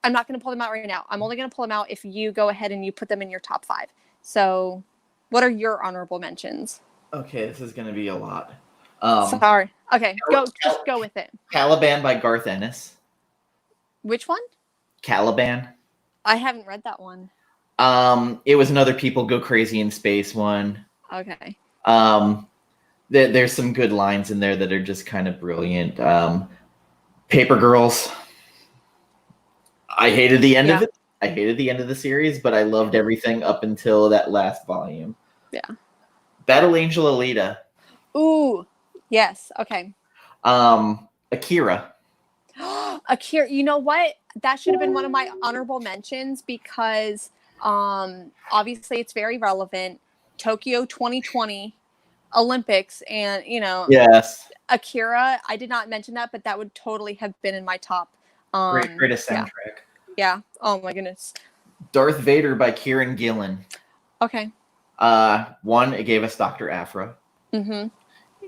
I'm not going to pull them out right now. I'm only going to pull them out if you go ahead and you put them in your top 5. So what are your honorable mentions? Okay, this is going to be a lot. Sorry. Okay, just go with it. Caliban by Garth Ennis. Which one? Caliban. I haven't read that one. It was another People Go Crazy in Space one. Okay. There's some good lines in there that are just kind of brilliant. Paper Girls. I hated the end of it. I hated the end of the series, but I loved everything up until that last volume. Yeah. Battle Angel Alita. Ooh, yes. Okay. Akira. Akira. You know what? That should have been one of my honorable mentions because obviously it's very relevant. Tokyo 2020 Olympics, and yes. Akira. I did not mention that, but that would totally have been in my top. Greatest soundtrack. Yeah. Oh my goodness. Darth Vader by Kieran Gillen. Okay. One, it gave us Dr. Aphra. Mm-hmm.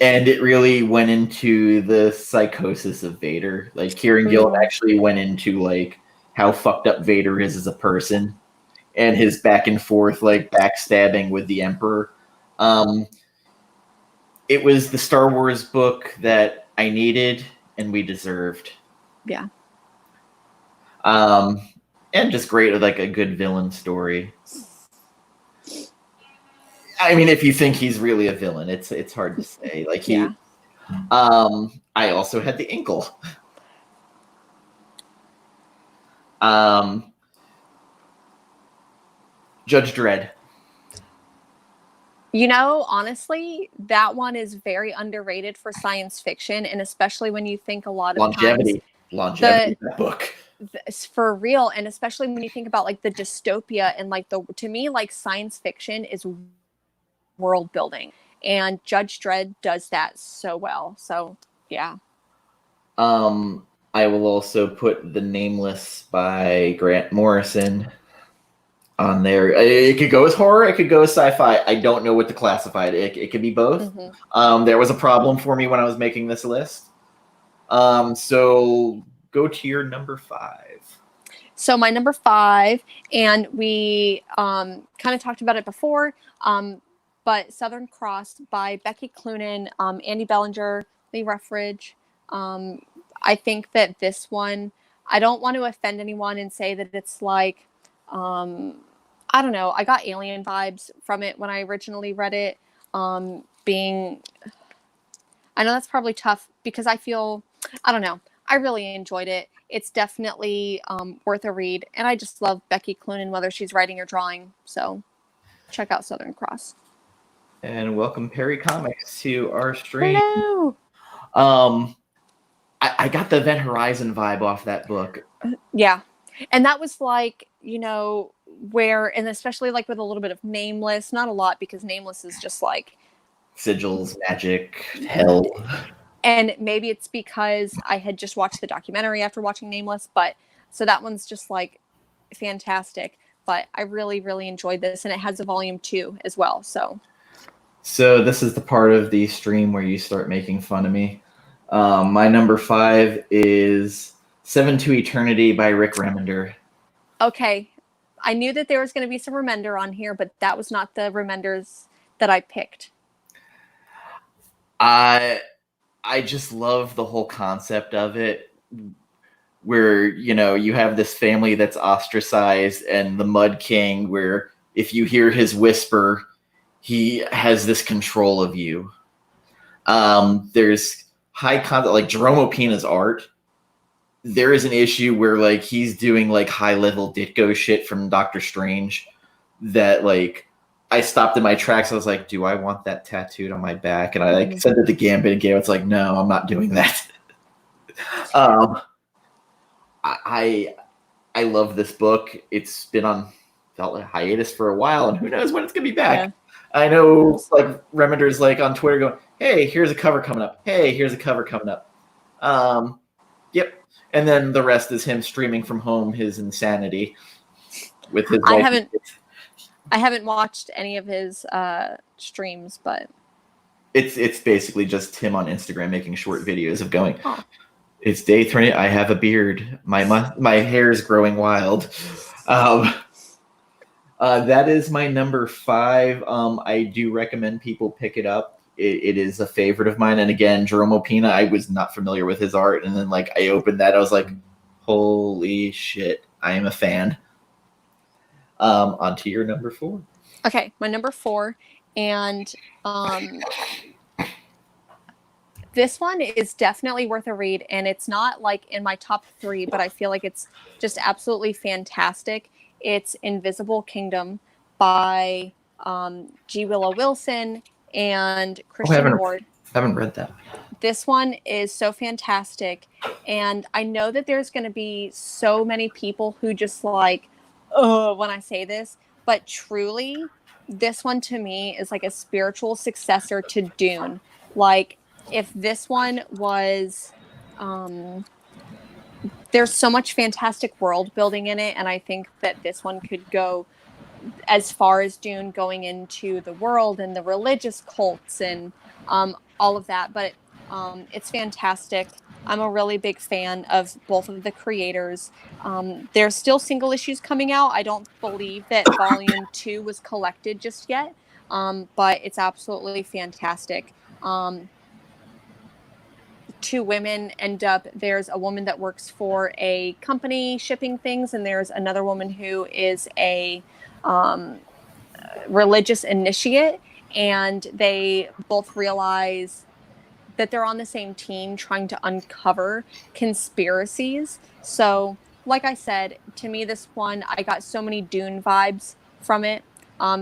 And it really went into the psychosis of Vader. Like, Kieran Gillen actually went into like how fucked up Vader is as a person and his back and forth like backstabbing with the Emperor. It was the Star Wars book that I needed and we deserved. Yeah. And just great, like a good villain story. I mean, if you think he's really a villain, it's hard to say. Like he, I also had the Ankle. Judge Dredd. Honestly, that one is very underrated for science fiction, and especially when you think a lot of longevity of that book. For real, and especially when you think about like the dystopia and like to me, like, science fiction is world building, and Judge Dredd does that so well. So yeah. I will also put The Nameless by Grant Morrison. on there. It could go as horror, it could go as sci-fi. I don't know what to classify it. It could be both. Mm-hmm. There was a problem for me when I was making this list. So go to your number 5. So my number 5, and we kind of talked about it before, but Southern Cross by Becky Cloonan, Andy Bellinger, Lee Ruffridge. I think that this one, I don't want to offend anyone and say that it's like, I don't know, I got alien vibes from it when I originally read it. I know that's probably tough because I don't know, I really enjoyed it. It's definitely worth a read. And I just love Becky Cloonan, whether she's writing or drawing. So check out Southern Cross. And welcome Perry Comics to our stream. Hello. I got the Event Horizon vibe off that book. Yeah. And that was like, where, and especially like with a little bit of Nameless, not a lot because Nameless is just like sigils, magic, hell. And maybe it's because I had just watched the documentary after watching Nameless, but so that one's just like fantastic. But I really, really enjoyed this, and it has a volume 2 as well. So this is the part of the stream where you start making fun of me. My number 5 is 7 to Eternity by Rick Remender. Okay. I knew that there was going to be some Remender on here, but that was not the Remenders that I picked. I just love the whole concept of it, where, you have this family that's ostracized and the Mud King, where if you hear his whisper, he has this control of you. There's high concept, like Jerome Opina's art. There is an issue where like he's doing like high level Ditko shit from Doctor Strange that like I stopped in my tracks. I was like, do I want that tattooed on my back? And I like sent it to Gambit, and Gambit's like, no, I'm not doing that. I love this book. It's been felt like hiatus for a while, and who knows when it's gonna be back. Yeah. I know like Remender's like on Twitter going, hey, here's a cover coming up. Hey, here's a cover coming up. Yep. And then the rest is him streaming from home his insanity with his I haven't watched any of his streams, but it's basically just him on Instagram making short videos of going, it's day 30. I have a beard. My hair is growing wild. That is my number 5. I do recommend people pick it up. It is a favorite of mine. And again, Jerome Opina, I was not familiar with his art. And then like I opened that, I was like, holy shit, I am a fan. On to your number 4. Okay, my number 4. And this one is definitely worth a read. And it's not like in my top 3, but I feel like it's just absolutely fantastic. It's Invisible Kingdom by G. Willow Wilson and Christian Ward. I haven't read that. This one is so fantastic. And I know that there's going to be so many people who just like, when I say this, but truly, this one to me is like a spiritual successor to Dune. Like, if this one was, there's so much fantastic world building in it, and I think that this one could go as far as Dune, going into the world and the religious cults and all of that. But it's fantastic. I'm a really big fan of both of the creators. There's still single issues coming out. I don't believe that volume 2 was collected just yet, but it's absolutely fantastic. 2 women end up, there's a woman that works for a company shipping things, and there's another woman who is a religious initiate, and they both realize that they're on the same team trying to uncover conspiracies. So, like I said, to me, this one, I got so many Dune vibes from it.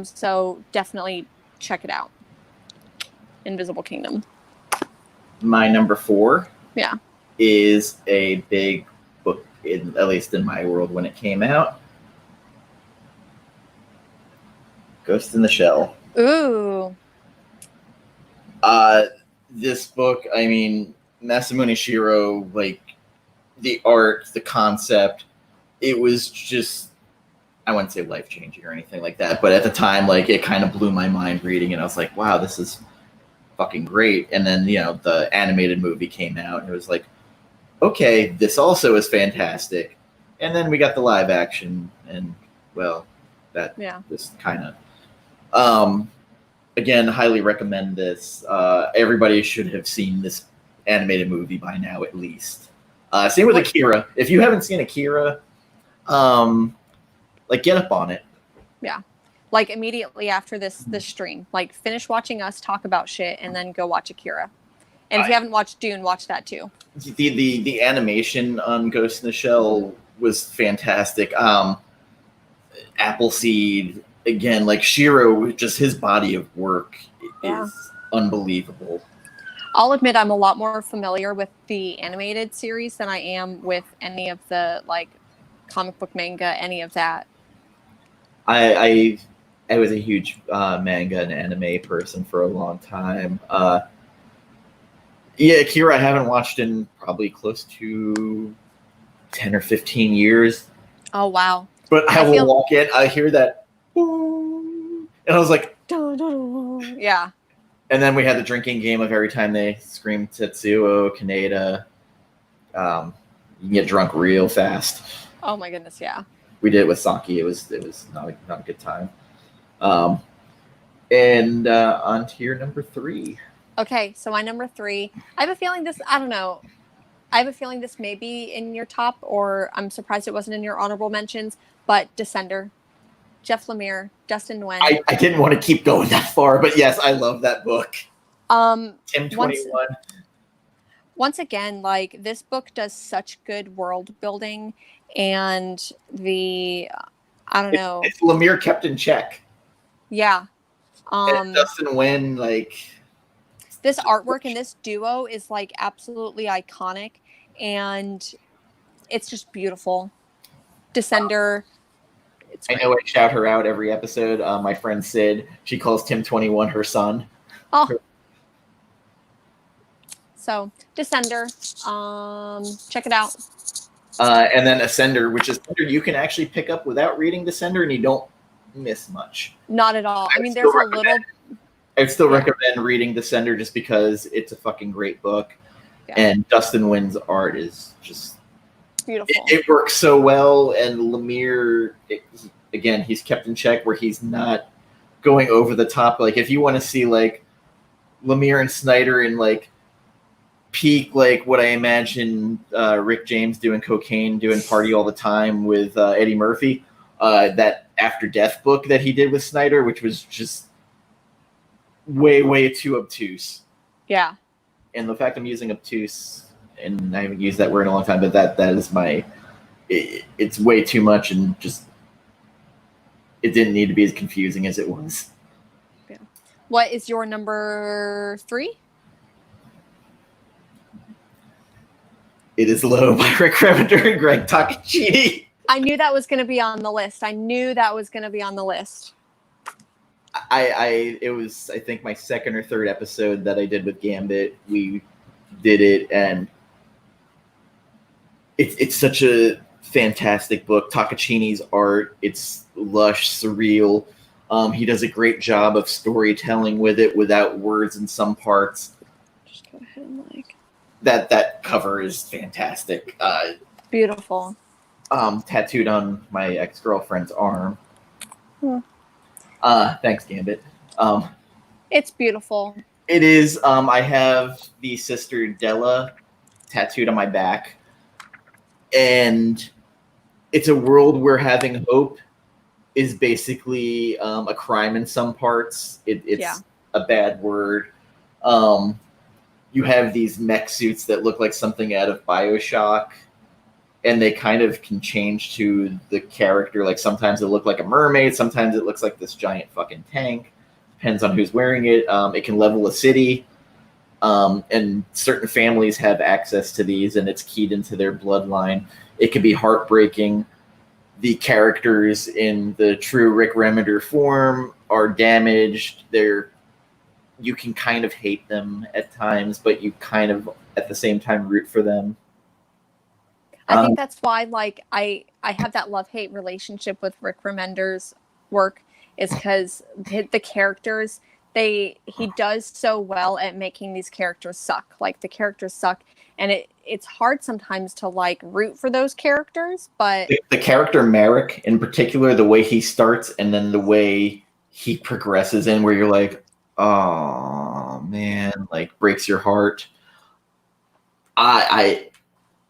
So definitely check it out. Invisible Kingdom. My number 4 is a big book, at least in my world when it came out. Ghost in the Shell. Ooh. This book, I mean, Masamune Shirow, like the art, the concept, it was just I wouldn't say life-changing or anything like that, but at the time, like, it kind of blew my mind reading it. I was like, wow, this is fucking great. And then, the animated movie came out, and it was like, okay, this also is fantastic. And then we got the live action, and, well, that just kind of... again, highly recommend this. Everybody should have seen this animated movie by now, at least. Same with Akira. If you haven't seen Akira, get up on it. Yeah. Like, immediately after this stream. Like, finish watching us talk about shit and then go watch Akira. And if you haven't watched Dune, watch that too. The animation on Ghost in the Shell was fantastic. Appleseed, again, like Shiro, just his body of work is unbelievable. I'll admit I'm a lot more familiar with the animated series than I am with any of the, like, comic book manga, any of that. I was a huge manga and anime person for a long time. Akira I haven't watched in probably close to 10 or 15 years. Oh, wow. But I will walk in, I hear that, and I was like, yeah. And then we had the drinking game of every time they scream Tetsuo, Kaneda. You can get drunk real fast. Oh my goodness, yeah. We did it with sake. It was not a good time. And on to your number 3. Okay, so my number 3. I have a feeling this, I don't know. I have a feeling this may be in your top, or I'm surprised it wasn't in your honorable mentions, but Descender. Jeff Lemire, Dustin Nguyen. I didn't want to keep going that far, but yes, I love that book. Tim 21. Once again, like, this book does such good world building, and I don't know. It's Lemire kept in check. Yeah. And Dustin Nguyen, like, this artwork and this duo is, like, absolutely iconic, and it's just beautiful. Descender. I know I shout her out every episode. My friend Sid, she calls Tim 21 her son. Oh. So, Descender. Check it out. And then Ascender, which is you can actually pick up without reading Descender, and you don't miss much. Not at all. I mean, there's a little... I'd still recommend reading Descender just because it's a fucking great book. Yeah. And Dustin Nguyen's art is just... beautiful. It works so well, and Lemire, again, he's kept in check where he's not going over the top. Like, if you want to see, like, Lemire and Schneider in, like, peak, like, what I imagine Rick James doing cocaine, doing Party All the Time with Eddie Murphy, that After Death book that he did with Schneider, which was just way too obtuse. Yeah. And the fact I'm using obtuse, and I haven't used that word in a long time, but that is it's way too much, and just it didn't need to be as confusing as it was. Yeah. What is your number 3? It is Low by Rick Remender and Greg Takachini. I knew that was going to be on the list. It was, I think, my second or third episode that I did with Gambit. We did it, and it's such a fantastic book. Takachini's art, it's lush, surreal. He does a great job of storytelling with it without words in some parts. Just go ahead and like that cover is fantastic. Beautiful. Tattooed on my ex-girlfriend's arm. Thanks, Gambit. It's beautiful. It is. I have the sister Della tattooed on my back. And it's a world where having hope is basically a crime in some parts. It's a bad word. You have these mech suits that look like something out of BioShock, and they kind of can change to the character. Like, sometimes it look like a mermaid, sometimes it looks like this giant fucking tank. Depends on who's wearing it. It can level a city. And certain families have access to these, and it's keyed into their bloodline. It can be heartbreaking. The characters in the true Rick Remender form are damaged. You can kind of hate them at times, but you kind of, at the same time, root for them. I think that's why, like, I have that love-hate relationship with Rick Remender's work, is because the characters, he does so well at making these characters suck. Like, the characters suck, and it's hard sometimes to, like, root for those characters, but... The character Merrick, in particular, the way he starts and then the way he progresses in, where you're like, oh, man, like, breaks your heart.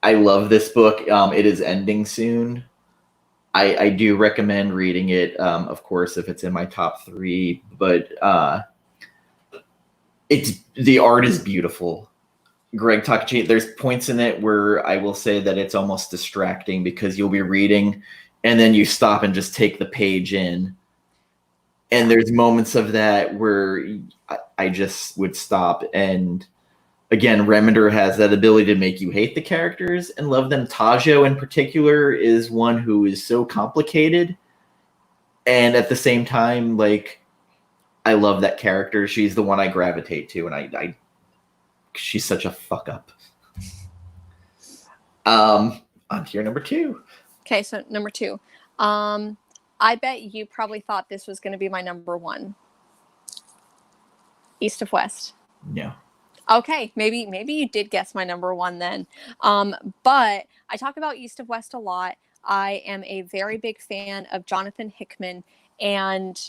I love this book. It is ending soon. I do recommend reading it, of course, if it's in my top 3. But the art is beautiful. Greg Takachi, there's points in it where I will say that it's almost distracting because you'll be reading and then you stop and just take the page in. And there's moments of that where I just would stop. And again, Remender has that ability to make you hate the characters and love them. Tajo, in particular, is one who is so complicated. And at the same time, like, I love that character. She's the one I gravitate to. And she's such a fuck up. On to your number 2. Okay, so number 2. I bet you probably thought this was going to be my number 1. East of West. No. Okay, maybe you did guess my number 1 then. But I talk about East of West a lot. I am a very big fan of Jonathan Hickman, and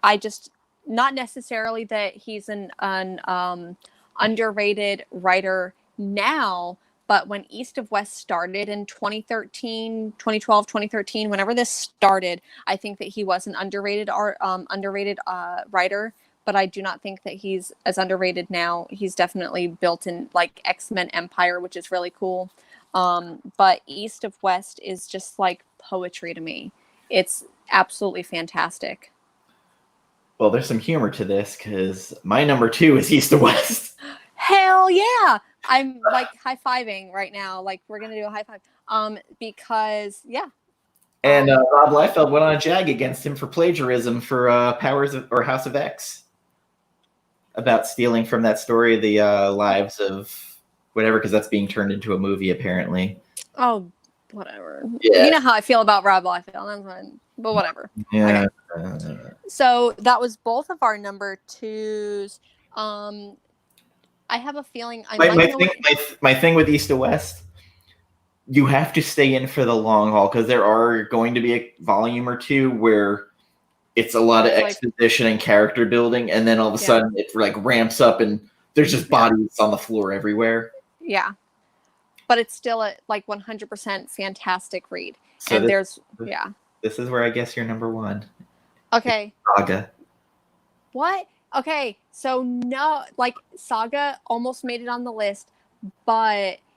I just, not necessarily that he's an underrated writer now, but when East of West started in 2013, 2012, 2013, whenever this started, I think that he was an underrated writer. But I do not think that he's as underrated now. He's definitely built in, like, X-Men Empire, which is really cool. But East of West is just like poetry to me. It's absolutely fantastic. Well, there's some humor to this because my number 2 is East of West. Hell yeah! I'm like high-fiving right now. Like, we're gonna do a high five. Because yeah. And Rob Liefeld went on a jag against him for plagiarism for House of X. About stealing from that story the lives of whatever, because that's being turned into a movie apparently. Oh, whatever. Yeah. You know how I feel about Rob Liefeld. That's fine. But whatever. Yeah. Okay. So that was both of our number 2s. I have a feeling my thing with East to West, you have to stay in for the long haul because there are going to be a volume or 2 where it's a lot of exposition and character building, and then all of a sudden it like ramps up and there's just bodies on the floor everywhere. Yeah. But it's still a like 100% fantastic read. So and this is where I guess you're number 1. Okay. Saga. What? Okay. So no, like, Saga almost made it on the list,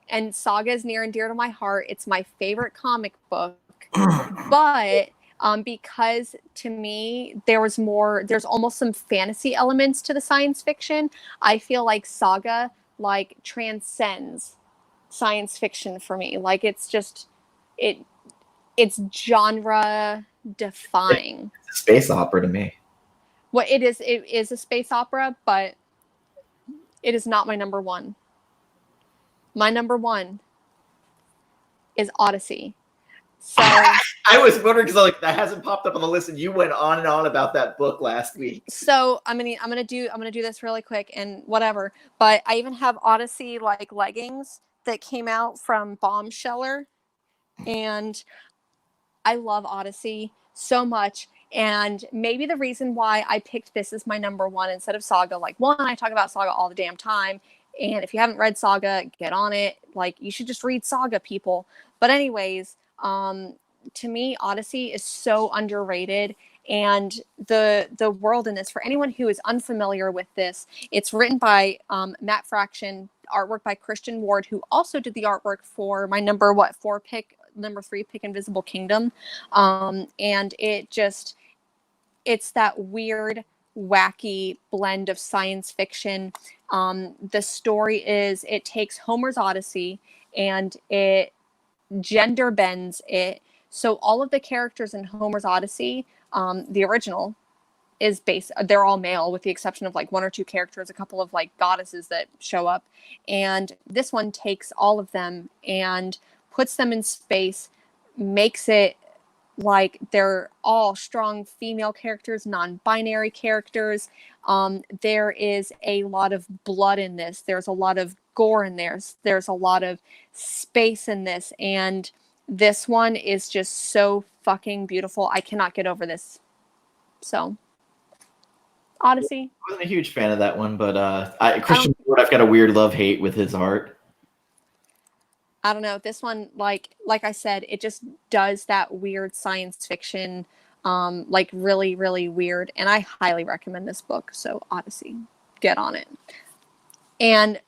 and Saga is near and dear to my heart. It's my favorite comic book. But because to me there's almost some fantasy elements to the science fiction. I feel like Saga like transcends science fiction for me. Like, it's just it's genre defying. It's a space opera to me. Well, it is a space opera, but it is not my number 1. My number 1 is Odyssey. So I was wondering because like that hasn't popped up on the list, and you went on and on about that book last week. So I'm gonna do this really quick and whatever. But I even have Odyssey like leggings that came out from Bombsheller, and I love Odyssey so much. And maybe the reason why I picked this as my number 1 instead of Saga, like, one, I talk about Saga all the damn time, and if you haven't read Saga, get on it. Like, you should just read Saga, people. But anyways. To me, Odyssey is so underrated, and the world in this, for anyone who is unfamiliar with this, it's written by Matt Fraction, artwork by Christian Ward, who also did the artwork for my number 3 pick, Invisible Kingdom. And it's that weird, wacky blend of science fiction. The story is, it takes Homer's Odyssey and it gender bends it. So all of the characters in Homer's Odyssey, the original, they're all male with the exception of like 1 or 2 characters, a couple of like goddesses that show up. And this one takes all of them and puts them in space, makes it like they're all strong female characters, non-binary characters. There is a lot of blood in this. There's a lot of gore in there. There's a lot of space in this. And this one is just so fucking beautiful. I cannot get over this. So, Odyssey. I wasn't a huge fan of that one, but Christian Ford, I've got a weird love-hate with his art. I don't know. This one, like I said, it just does that weird science fiction, like really, really weird. And I highly recommend this book. So Odyssey, get on it. And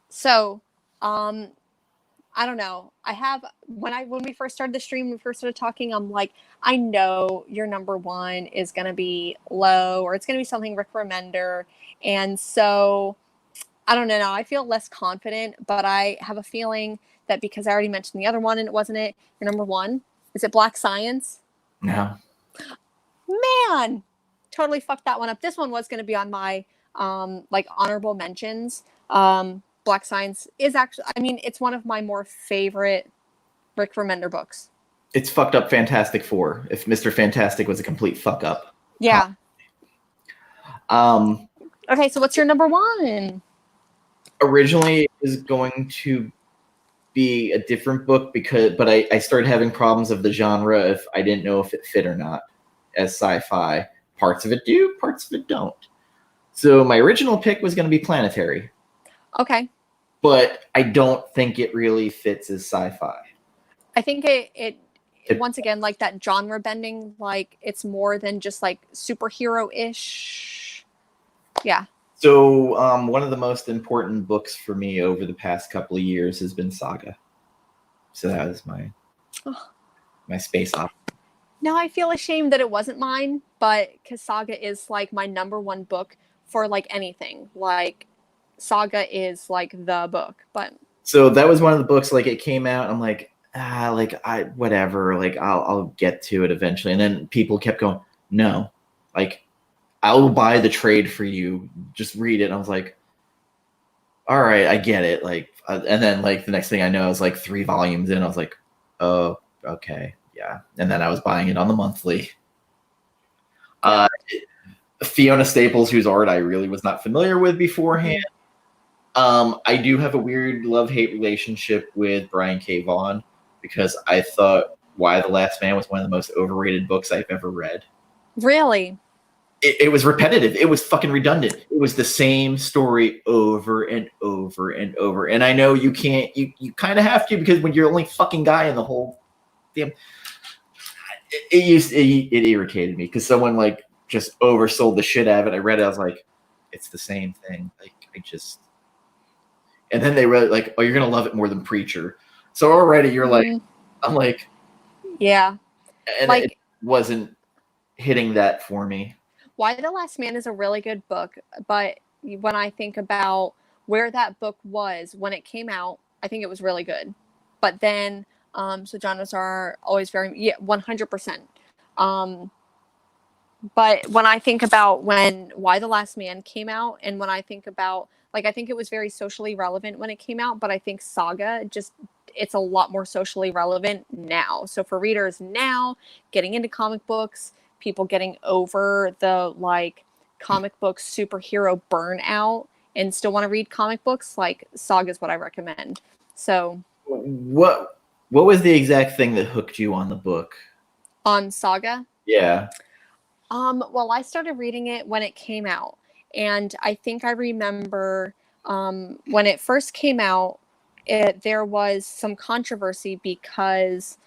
so, I don't know. I have, when we first started the stream, we first started talking, I'm like, I know your number one is going to be low, or it's going to be something Rick Remender. And so I don't know. I feel less confident, but I have a feeling that because I already mentioned the other one and it wasn't it, your number one, is it Black Science? No. Man, totally fucked that one up. This one was going to be on my like honorable mentions. Black Science is actually, I mean, it's one of my more favorite Rick Remender books. It's fucked up Fantastic Four. If Mr. Fantastic was a complete fuck up. Yeah. Okay, so what's your number one? Originally, it was going to be a different book but I started having problems of the genre if I didn't know if it fit or not as sci-fi. Parts of it do, parts of it don't. So my original pick was going to be Planetary. Okay. But I don't think it really fits as sci-fi. I think it once again, like that genre bending, like it's more than just like superhero-ish. Yeah. So one of the most important books for me over the past couple of years has been Saga. So that was my space opera. Now I feel ashamed that it wasn't mine, but because Saga is like my number one book for like anything. Like Saga is like the book. But so that was one of the books, like it came out, I'm like, whatever, like I'll get to it eventually. And then people kept going, no, like I will buy the trade for you. Just read it. And I was like, all right, I get it. Like, and then like the next thing I know, I was like 3 volumes in. I was like, oh, okay, yeah. And then I was buying it on the monthly. Fiona Staples, whose art I really was not familiar with beforehand. I do have a weird love-hate relationship with Brian K. Vaughan because I thought Why the Last Man was one of the most overrated books I've ever read. Really? It was repetitive. It was fucking redundant. It was the same story over and over and over. And I know you can't, you kind of have to, because when you're the only fucking guy in the whole damn, it irritated me because someone like just oversold the shit out of it. I read it. I was like, it's the same thing. Like and then they wrote like, oh, you're going to love it more than Preacher. So already you're like, I'm like, yeah. And like, it wasn't hitting that for me. Why the Last Man is a really good book, but when I think about where that book was when it came out, I think it was really good. But then, so genres are always very, 100%. But when I think about Why the Last Man came out, and when I think about, like, I think it was very socially relevant when it came out, but I think Saga it's a lot more socially relevant now. So for readers now, getting into comic books, people getting over the like comic book superhero burnout and still want to read comic books, like Saga is what I recommend. So what was the exact thing that hooked you on the book? On Saga? Yeah. Well, I started reading it when it came out, and I think I remember when it first came out, there was some controversy because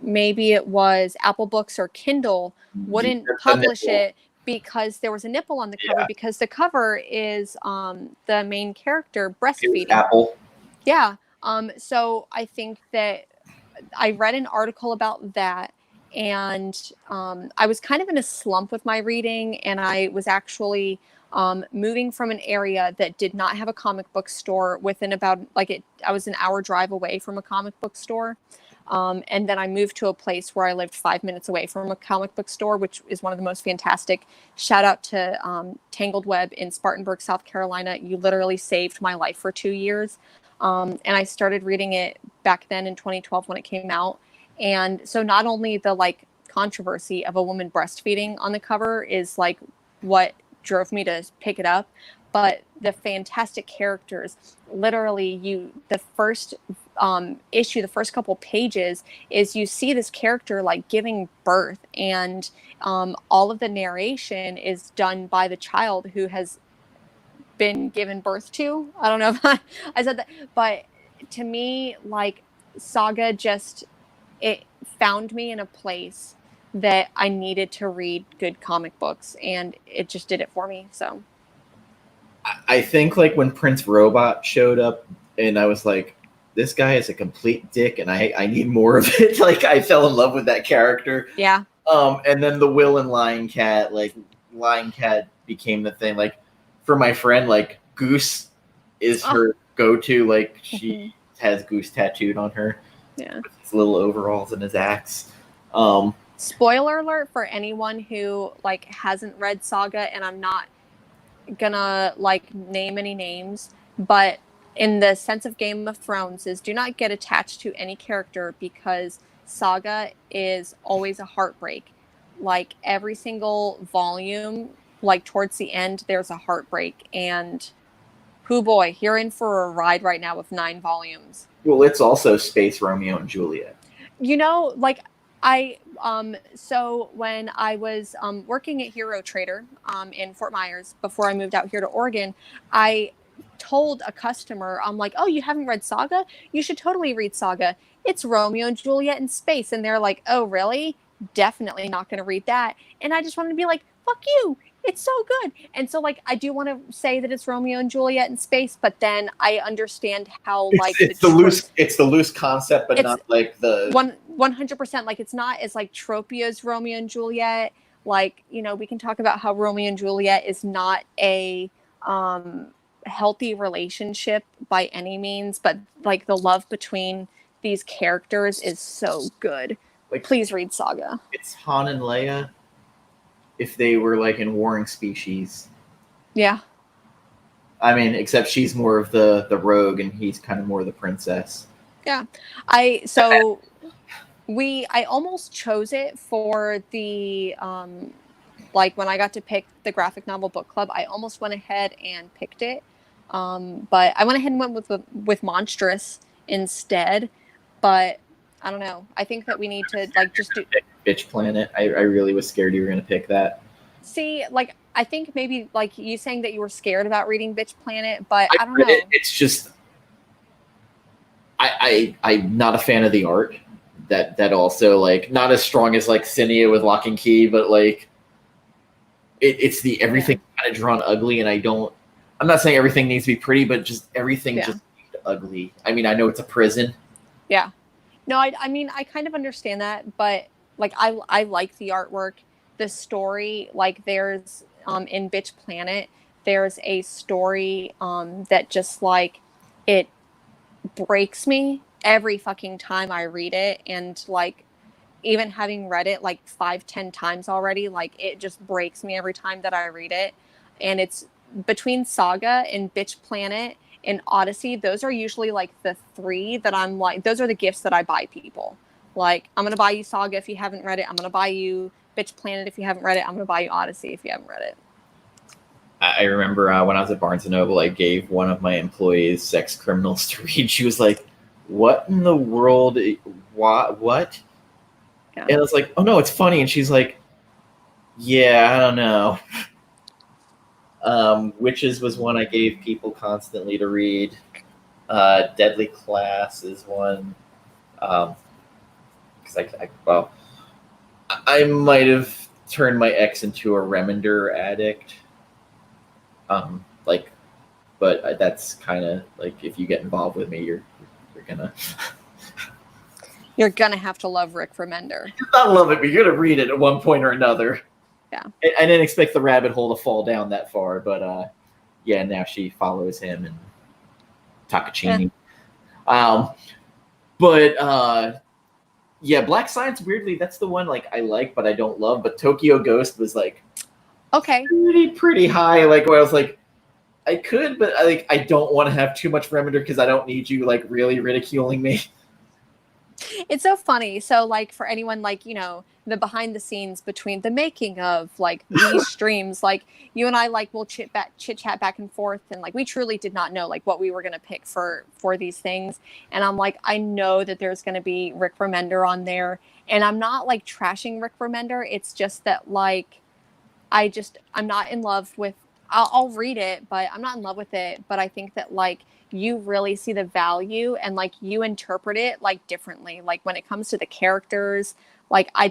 maybe it was Apple Books or Kindle wouldn't publish it because there was a nipple on the cover, because the cover is the main character breastfeeding. Apple. Yeah. So I think that I read an article about that, and I was kind of in a slump with my reading, and I was actually moving from an area that did not have a comic book store within about I was an hour drive away from a comic book store. And then I moved to a place where I lived 5 minutes away from a comic book store, which is one of the most fantastic. Shout out to Tangled Web in Spartanburg, South Carolina. You literally saved my life for 2 years. And I started reading it back then in 2012 when it came out. And so not only the like controversy of a woman breastfeeding on the cover is like what drove me to pick it up, but the fantastic characters. Literally, the first issue, the first couple pages is you see this character like giving birth, and all of the narration is done by the child who has been given birth to. I don't know if I said that, but to me, like, Saga just, it found me in a place that I needed to read good comic books, and it just did it for me. So I think like when Prince Robot showed up, and I was like, this guy is a complete dick, and I need more of it. Like, I fell in love with that character. yeah. And then the Will and Lion Cat, like, Lion Cat became the thing. Like, for my friend, like, Goose is her go-to. Like, she has Goose tattooed on her. Yeah. With his little overalls and his axe. Spoiler alert for anyone who like hasn't read Saga, and I'm not gonna like name any names, but in the sense of Game of Thrones is do not get attached to any character, because Saga is always a heartbreak. Like every single volume, like towards the end, there's a heartbreak, and hoo boy, you're in for a ride right now with 9 volumes. Well, it's also Space Romeo and Juliet. You know, like so when I was working at Hero Trader in Fort Myers before I moved out here to Oregon, I told a customer, I'm like, oh, you haven't read Saga? You should totally read Saga. It's Romeo and Juliet in space. And they're like, oh, really? Definitely not going to read that. And I just wanted to be like, fuck you. It's so good. And so, like, I do want to say that it's Romeo and Juliet in space, but then I understand how, like, it's the loose concept, but not like the 100%. Like, it's not as like tropey as Romeo and Juliet. Like, you know, we can talk about how Romeo and Juliet is not a healthy relationship by any means, but like the love between these characters is so good. Like, please read Saga. It's Han and Leia if they were like in warring species. Yeah. I mean, except she's more of the rogue and he's kind of more the princess. Yeah. I almost chose it for the like when I got to pick the graphic novel book club, I almost went ahead and picked it. But I went ahead and went with Monstrous instead. But I don't know. I think that we need to like just do Bitch Planet. I really was scared you were going to pick that. See, like, I think maybe like you saying that you were scared about reading Bitch Planet, but I don't know. It's just I'm not a fan of the art. That also like not as strong as like Cinia with Lock and Key, but like it's the everything kind of drawn ugly, and I'm not saying everything needs to be pretty, but just everything just ugly. I mean, I know it's a prison. Yeah. No, I mean, I kind of understand that, but like I like the artwork, the story. Like there's in Bitch Planet, there's a story that just like it breaks me every fucking time I read it, and like even having read it like 5-10 times already, like it just breaks me every time that I read it. And it's between Saga and Bitch Planet and Odyssey, those are usually like the 3 that I'm like, those are the gifts that I buy people. Like, I'm going to buy you Saga if you haven't read it. I'm going to buy you Bitch Planet if you haven't read it. I'm going to buy you Odyssey if you haven't read it. I remember when I was at Barnes & Noble, I gave one of my employees Sex Criminals to read. She was like, what in the world? What? Yeah. And I was like, oh, no, it's funny. And she's like, yeah, I don't know. Witches was one I gave people constantly to read. Deadly Class is one. Because I might have turned my ex into a Remender addict. But that's kind of like if you get involved with me, you're gonna you're gonna have to love Rick Remender. You're not love it, but you're gonna read it at one point or another. Yeah, I didn't expect the rabbit hole to fall down that far, but yeah, now she follows him and Takachini. Yeah. Yeah, Black Science, weirdly, that's the one like I like, but I don't love. But Tokyo Ghost was like okay, pretty high. Like where I was like, I could, but I don't want to have too much Remender because I don't need you like really ridiculing me. It's so funny. So like for anyone like, you know, the behind the scenes between the making of like these streams, like you and I like will chit chat back and forth, and like we truly did not know like what we were gonna pick for these things. And I'm like, I know that there's gonna be Rick Remender on there, and I'm not like trashing Rick Remender. It's just that like I'm not in love with. I'll read it, but I'm not in love with it. But I think that like you really see the value and like you interpret it like differently. Like when it comes to the characters, like I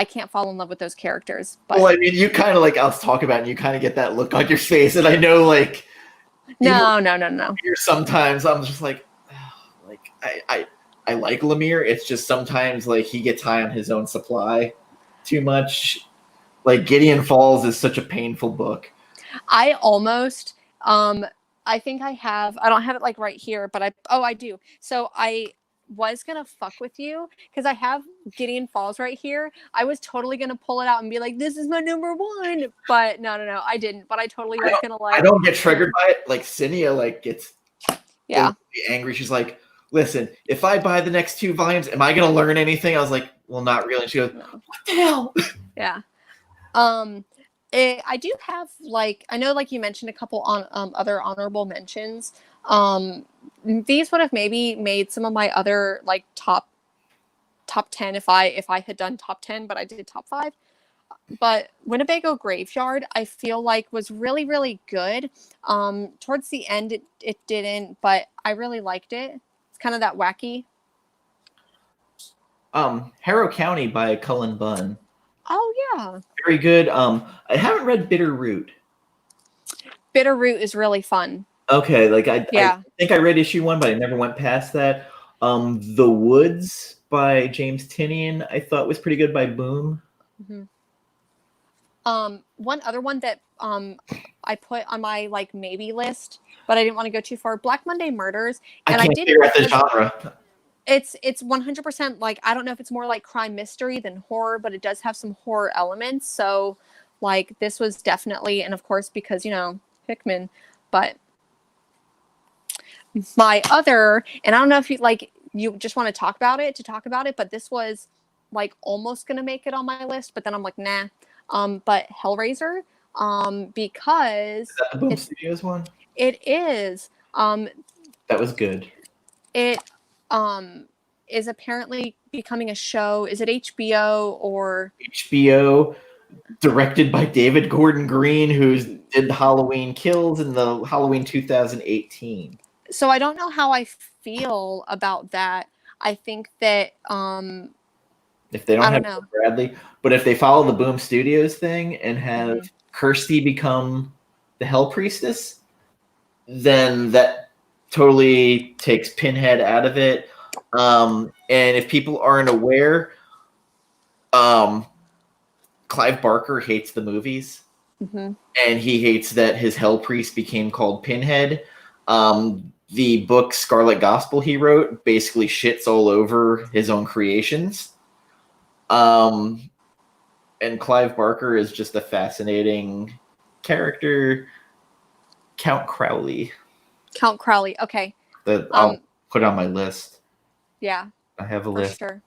can't fall in love with those characters. But well, I mean, you kind of like I'll talk about, it and you kind of get that look on your face, and I know like no. Sometimes I'm just like, oh, like I like Lemire. It's just sometimes like he gets high on his own supply too much. Like Gideon Falls is such a painful book. I almost I think I don't have it like right here, but I do. So I was gonna fuck with you because I have Gideon Falls right here. I was totally gonna pull it out and be like, this is my number one, but no, I didn't. But I totally was gonna like. I don't get triggered by it. Like Cinia like gets angry. She's like, listen, if I buy the next 2 volumes, am I gonna learn anything? I was like, well, not really. And she goes, what the hell? Yeah. I do have like, I know like you mentioned a couple on other honorable mentions. These would have maybe made some of my other like top 10 if I had done top 10, but I did top 5. But Winnebago Graveyard I feel like was really, really good. Towards the end it didn't, but I really liked it. It's kind of that wacky. Harrow County by Cullen Bunn. Oh yeah. Very good. I haven't read Bitter Root. Bitter Root is really fun. Okay, like I think I read issue 1, but I never went past that. The Woods by James Tinian I thought was pretty good by Boom. Mm-hmm. One other one that I put on my like maybe list, but I didn't want to go too far. Black Monday Murders, and I can't figure out the genre. It's 100% like, I don't know if it's more like crime mystery than horror, but it does have some horror elements. So like this was definitely, and of course because you know Hickman, but my other, and I don't know if you just want to talk about it, but this was like almost gonna make it on my list, but then I'm like nah. But Hellraiser, because is that the Boom Studios one? It is. That was good. It is apparently becoming a show. Is it HBO or HBO, directed by David Gordon Green, who did Halloween Kills in the Halloween 2018. So I don't know how I feel about that. I think that if they don't have Bradley, but if they follow the Boom Studios thing and have Kirsty become the Hell Priestess, then that totally takes Pinhead out of it. And if people aren't aware, Clive Barker hates the movies, and he hates that his Hell Priest became called Pinhead. The book Scarlet Gospel he wrote basically shits all over his own creations. And Clive Barker is just a fascinating character. Count Crowley. Okay. That I'll put on my list. Yeah. I have a list. Sure.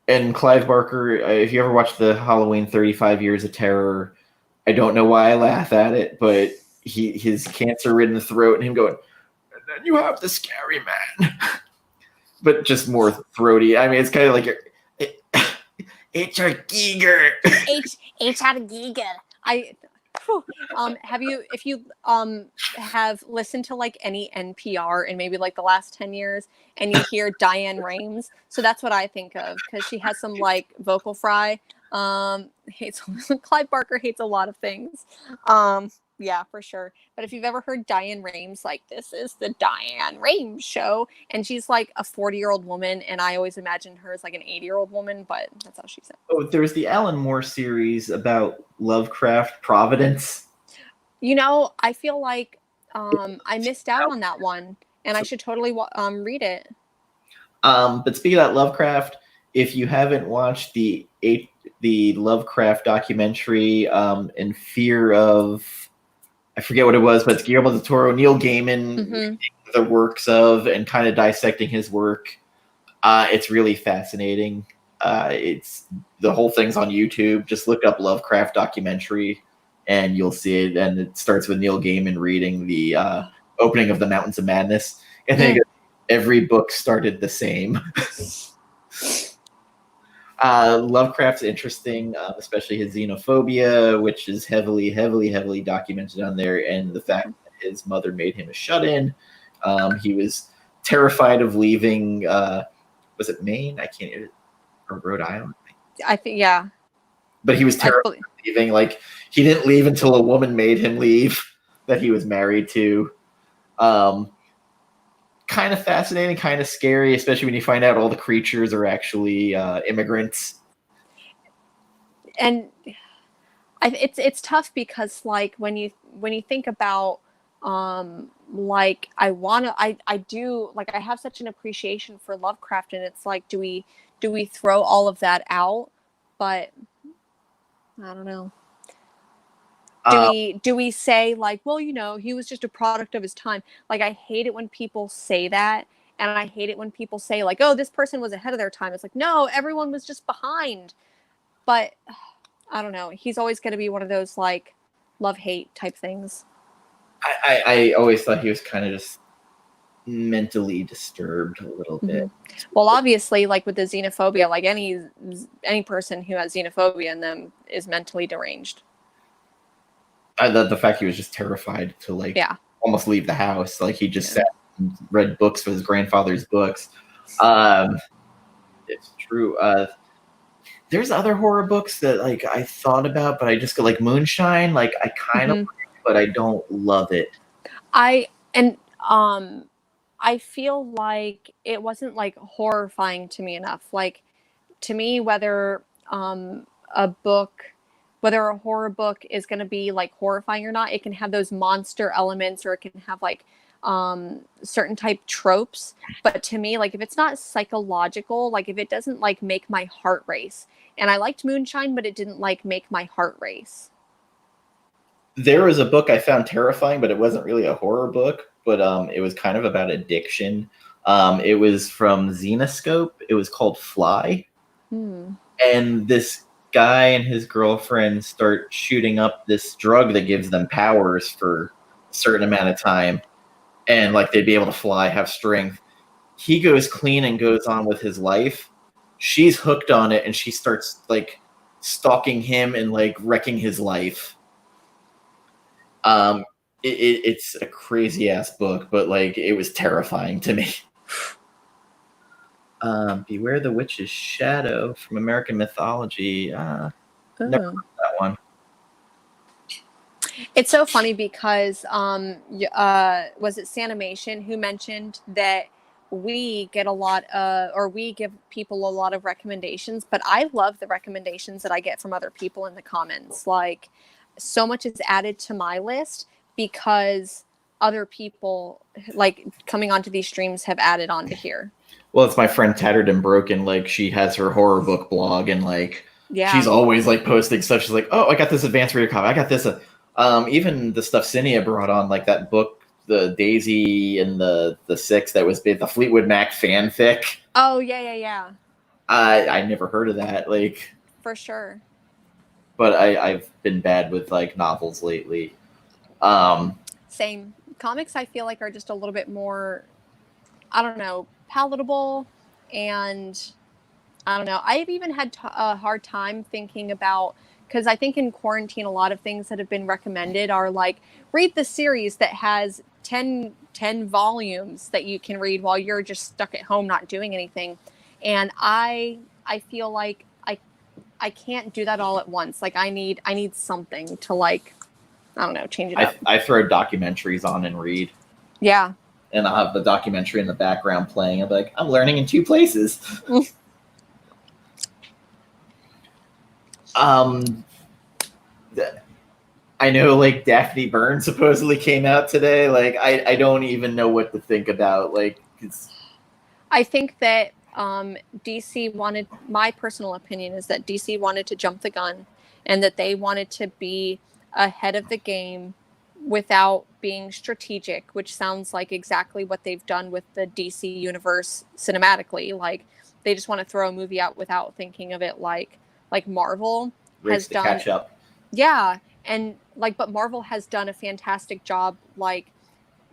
And Clive Barker, if you ever watched the Halloween 35 Years of Terror, I don't know why I laugh at it, but his cancer-ridden throat and him going, and then you have the scary man. But just more throaty. I mean, it's kind of like H.R. Giger. H.R. Giger. If you have listened to like any NPR in maybe like the last 10 years and you hear Diane Rames, so that's what I think of, because she has some like vocal fry. Clive Barker hates a lot of things. Yeah, for sure. But if you've ever heard Diane Rames, like, this is the Diane Rames show, and she's like a 40-year-old woman, and I always imagined her as like an 80-year-old woman, but that's how she said. Oh, there was the Alan Moore series about Lovecraft Providence. You know, I feel like I missed out on that one, and I should totally read it. But speaking of that Lovecraft, if you haven't watched the Lovecraft documentary, In Fear of I forget what it was, but it's Guillermo del Toro, Neil Gaiman, Mm-hmm. the works of and kind of dissecting his work. It's really fascinating. It's the whole thing's on YouTube. Just look up Lovecraft documentary, and you'll see it. And it starts with Neil Gaiman reading the opening of the Mountains of Madness, and then every book started the same. Lovecraft's interesting, especially his xenophobia, which is heavily documented on there, and the fact that his mother made him a shut-in. He was terrified of leaving. Was it Maine? I can't. Or Rhode Island? I think, yeah. But he was terrified of leaving. Like, he didn't leave until a woman made him leave that he was married to. Kind of fascinating, kind of scary, especially when you find out all the creatures are actually immigrants. And it's tough because, like, when you think about like, I have such an appreciation for Lovecraft, and it's like, do we throw all of that out? But I don't know. Do we say, like, well, he was just a product of his time? Like, I hate it when people say that, and I hate it when people say, like, oh, this person was ahead of their time. It's like, no, everyone was just behind. But I don't know. He's always going to be one of those, like, love-hate type things. I always thought he was kind of just mentally disturbed a little bit. Well, obviously, like with the xenophobia, like any person who has xenophobia in them is mentally deranged. The fact he was just terrified to, like, almost leave the house. Like, he just sat and read books for his grandfather's books. It's true. There's other horror books that, like, I thought about, but I just go, like, Moonshine. Like, I kind of, but I don't love it. I feel like it wasn't, like, horrifying to me enough. Like, to me, whether a horror book is going to be, like, horrifying or not, it can have those monster elements, or it can have, like, certain type tropes. But to me, like, if it's not psychological, like, if it doesn't, like, make my heart race, and I liked Moonshine, but it didn't, like, make my heart race. There was a book I found terrifying, but it wasn't really a horror book, but it was kind of about addiction. It was from Zenoscope. It was called Fly. And this guy and his girlfriend start shooting up this drug that gives them powers for a certain amount of time. And, like, they'd be able to fly, have strength. He goes clean and goes on with his life. She's hooked on it, and she starts, like, stalking him and, like, wrecking his life. It's a crazy ass book, but, like, it was terrifying to me. Beware the Witch's Shadow from American Mythology. Never heard that one. It's so funny because was it Sanimation who mentioned that we get we give people a lot of recommendations, but I love the recommendations that I get from other people in the comments. Like, so much is added to my list because other people, like, coming onto these streams have added on to here. Well, it's my friend Tattered and Broken. Like, she has her horror book blog, and, like, she's always, like, posting stuff. She's like, oh, I got this advanced reader copy. I got this. Even the stuff Cinia brought on, like that book, the Daisy and the Six, that was the Fleetwood Mac fanfic. Oh, yeah. I never heard of that. Like, for sure. But I've been bad with, like, novels lately. Same. Comics, I feel like, are just a little bit more, I don't know, palatable, and I don't know. I've even had a hard time thinking about, because I think in quarantine, a lot of things that have been recommended are, like, read the series that has 10 volumes that you can read while you're just stuck at home not doing anything. And I feel like I can't do that all at once. Like, I need something to, like, I don't know, change it up. I throw documentaries on and read. Yeah. And I'll have the documentary in the background playing. I'm like, I'm learning in 2 places. I know, like, Daphne Byrne supposedly came out today. Like, I don't even know what to think about. Like, I think that DC wanted, my personal opinion is that DC wanted to jump the gun, and that they wanted to be ahead of the game without being strategic, which sounds like exactly what they've done with the DC universe cinematically. Like they just want to throw a movie out without thinking of it like Marvel Race has to done. catch up. Yeah, and like, but Marvel has done a fantastic job, like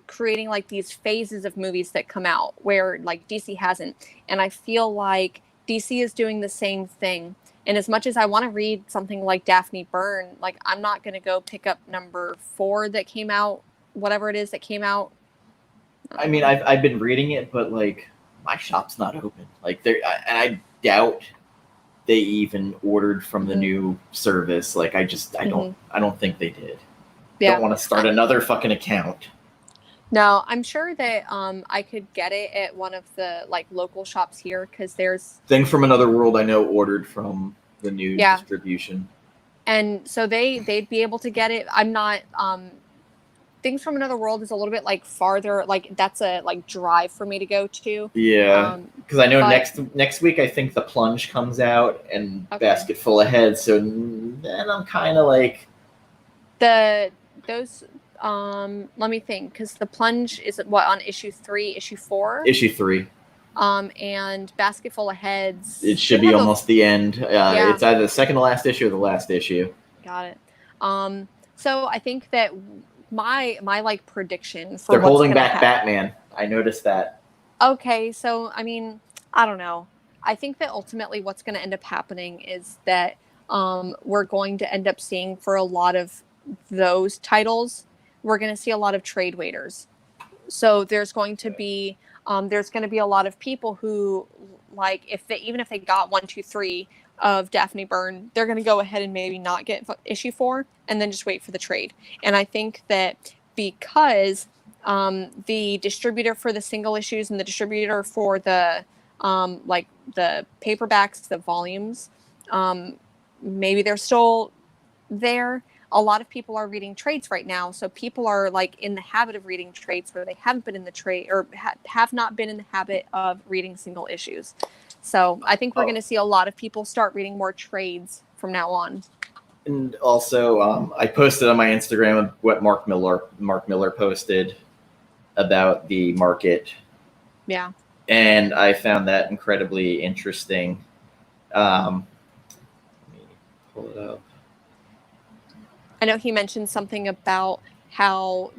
creating like these phases of movies that come out where like DC hasn't. And I feel like DC is doing the same thing. And as much as I want to read something like Daphne Byrne, like I'm not going to go pick up number 4 that came out, whatever it is that came out. I mean, I've been reading it, but like my shop's not open. Like and I doubt they even ordered from the new service. Like I don't think they did. Yeah. Don't want to start another fucking account. No, I'm sure that I could get it at one of the like local shops here because there's Thing from Another World I know ordered from the new distribution. And so they'd be able to get it. I'm not Things from Another World is a little bit like farther, like that's a like drive for me to go to. Yeah, because I know next week I think The Plunge comes out and Basket Full of Heads. So then I'm kind of like those. Let me think, because The Plunge is what on issue 3, issue 4. Issue 3. And Basket Full of Heads. It should be almost the end. It's either the second to last issue or the last issue. Got it. So I think that my like prediction for they're holding back Batman. I noticed that. Okay, so I mean, I don't know. I think that ultimately what's going to end up happening is that we're going to end up seeing for a lot of those titles, we're going to see a lot of trade waiters. So there's going to be a lot of people who, like, even if they got 1, 2, 3 of Daphne Byrne, they're going to go ahead and maybe not get issue 4 and then just wait for the trade. And I think that because the distributor for the single issues and the distributor for the like the paperbacks, the volumes, maybe they're still there. A lot of people are reading trades right now, so people are like in the habit of reading trades where they haven't been in the trade or have not been in the habit of reading single issues. So I think we're going to see a lot of people start reading more trades from now on. And also, I posted on my Instagram what Mark Miller posted about the market. Yeah. And I found that incredibly interesting. Let me pull it up. I know he mentioned something about how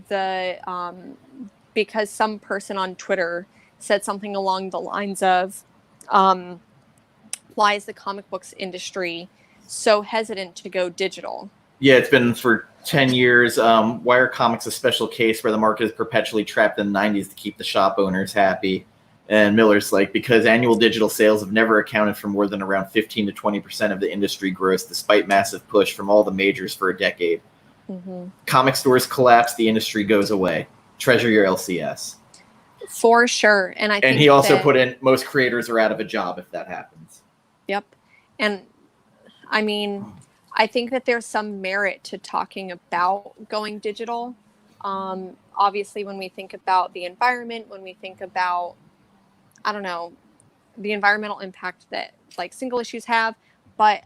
because some person on Twitter said something along the lines of, why is the comic books industry so hesitant to go digital? Yeah, it's been for 10 years. Why are comics a special case where the market is perpetually trapped in the 90s to keep the shop owners happy? And Miller's like, because annual digital sales have never accounted for more than around 15 to 20% of the industry gross, despite massive push from all the majors for a decade. Mm-hmm. Comic stores collapse, the industry goes away. Treasure your LCS. For sure. And I think he also put in most creators are out of a job if that happens. Yep. And I mean, I think that there's some merit to talking about going digital. Obviously, when we think about the environment, when we think about, I don't know, the environmental impact that like single issues have. But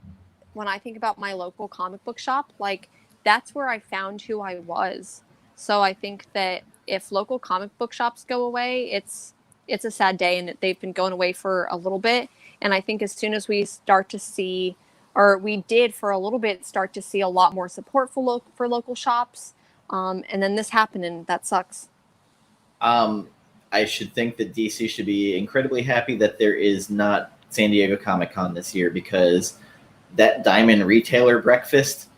when I think about my local comic book shop, like that's where I found who I was. So I think that if local comic book shops go away, it's a sad day, and they've been going away for a little bit. And I think as soon as we start to see, or we did for a little bit, start to see a lot more support for local shops. And then this happened, and that sucks. I should think that DC should be incredibly happy that there is not San Diego Comic-Con this year, because that Diamond Retailer Breakfast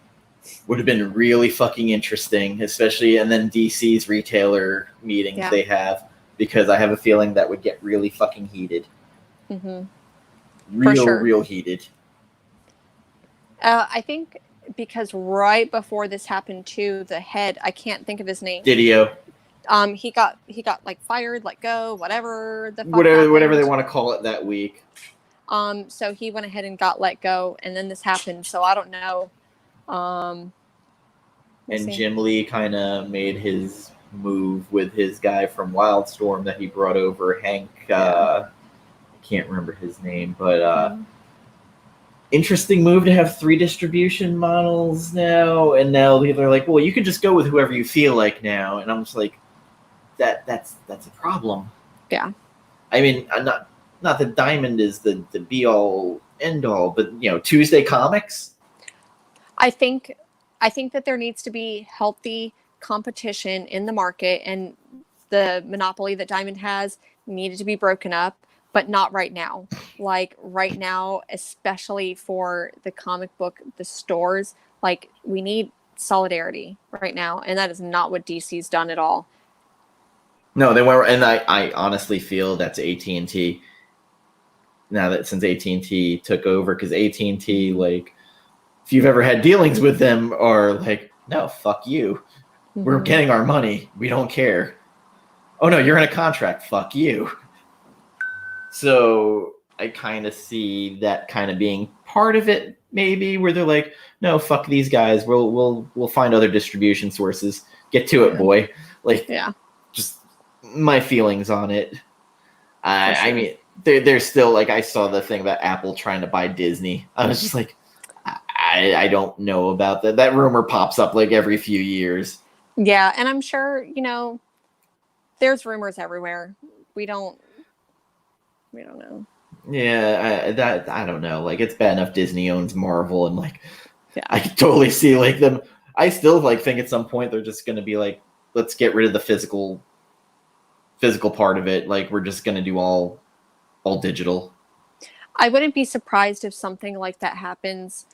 would have been really fucking interesting, especially, and then DC's retailer meetings they have, because I have a feeling that would get really fucking heated. Mm-hmm. Real heated. I think because right before this happened too, the head, I can't think of his name. Didio. He got like fired, let go, whatever the fuck whatever they want to call it that week. So he went ahead and got let go, and then this happened. So I don't know. And Jim Lee kind of made his move with his guy from Wildstorm that he brought over, Hank. I can't remember his name, but interesting move to have 3 distribution models now, and now people are like, well, you can just go with whoever you feel like now, and I'm just like, that's a problem. Yeah. I mean, I'm not that Diamond is the be all end all, but Tuesday Comics. I think that there needs to be healthy competition in the market, and the monopoly that Diamond has needed to be broken up, but not right now. Like right now, especially for the comic book, the stores, like we need solidarity right now, and that is not what DC's done at all. No, they weren't, and I honestly feel that's AT&T. Now that since AT&T took over, because AT&T, like, if you've ever had dealings with them, are like, no, fuck you. We're getting our money. We don't care. Oh no, you're in a contract. Fuck you. So I kind of see that kind of being part of it, maybe, where they're like, no, fuck these guys. We'll find other distribution sources. Get to it, boy. Like, yeah. Just my feelings on it. Sure. I mean, there's still, like, I saw the thing about Apple trying to buy Disney. I was just like, I don't know about that. That rumor pops up like every few years. Yeah, and I'm sure, there's rumors everywhere. We don't know. Yeah, I don't know. Like, it's bad enough Disney owns Marvel, and like, yeah. I can totally see like them. I still like think at some point they're just going to be like, let's get rid of the physical part of it. Like, we're just going to do all digital. I wouldn't be surprised if something like that happens,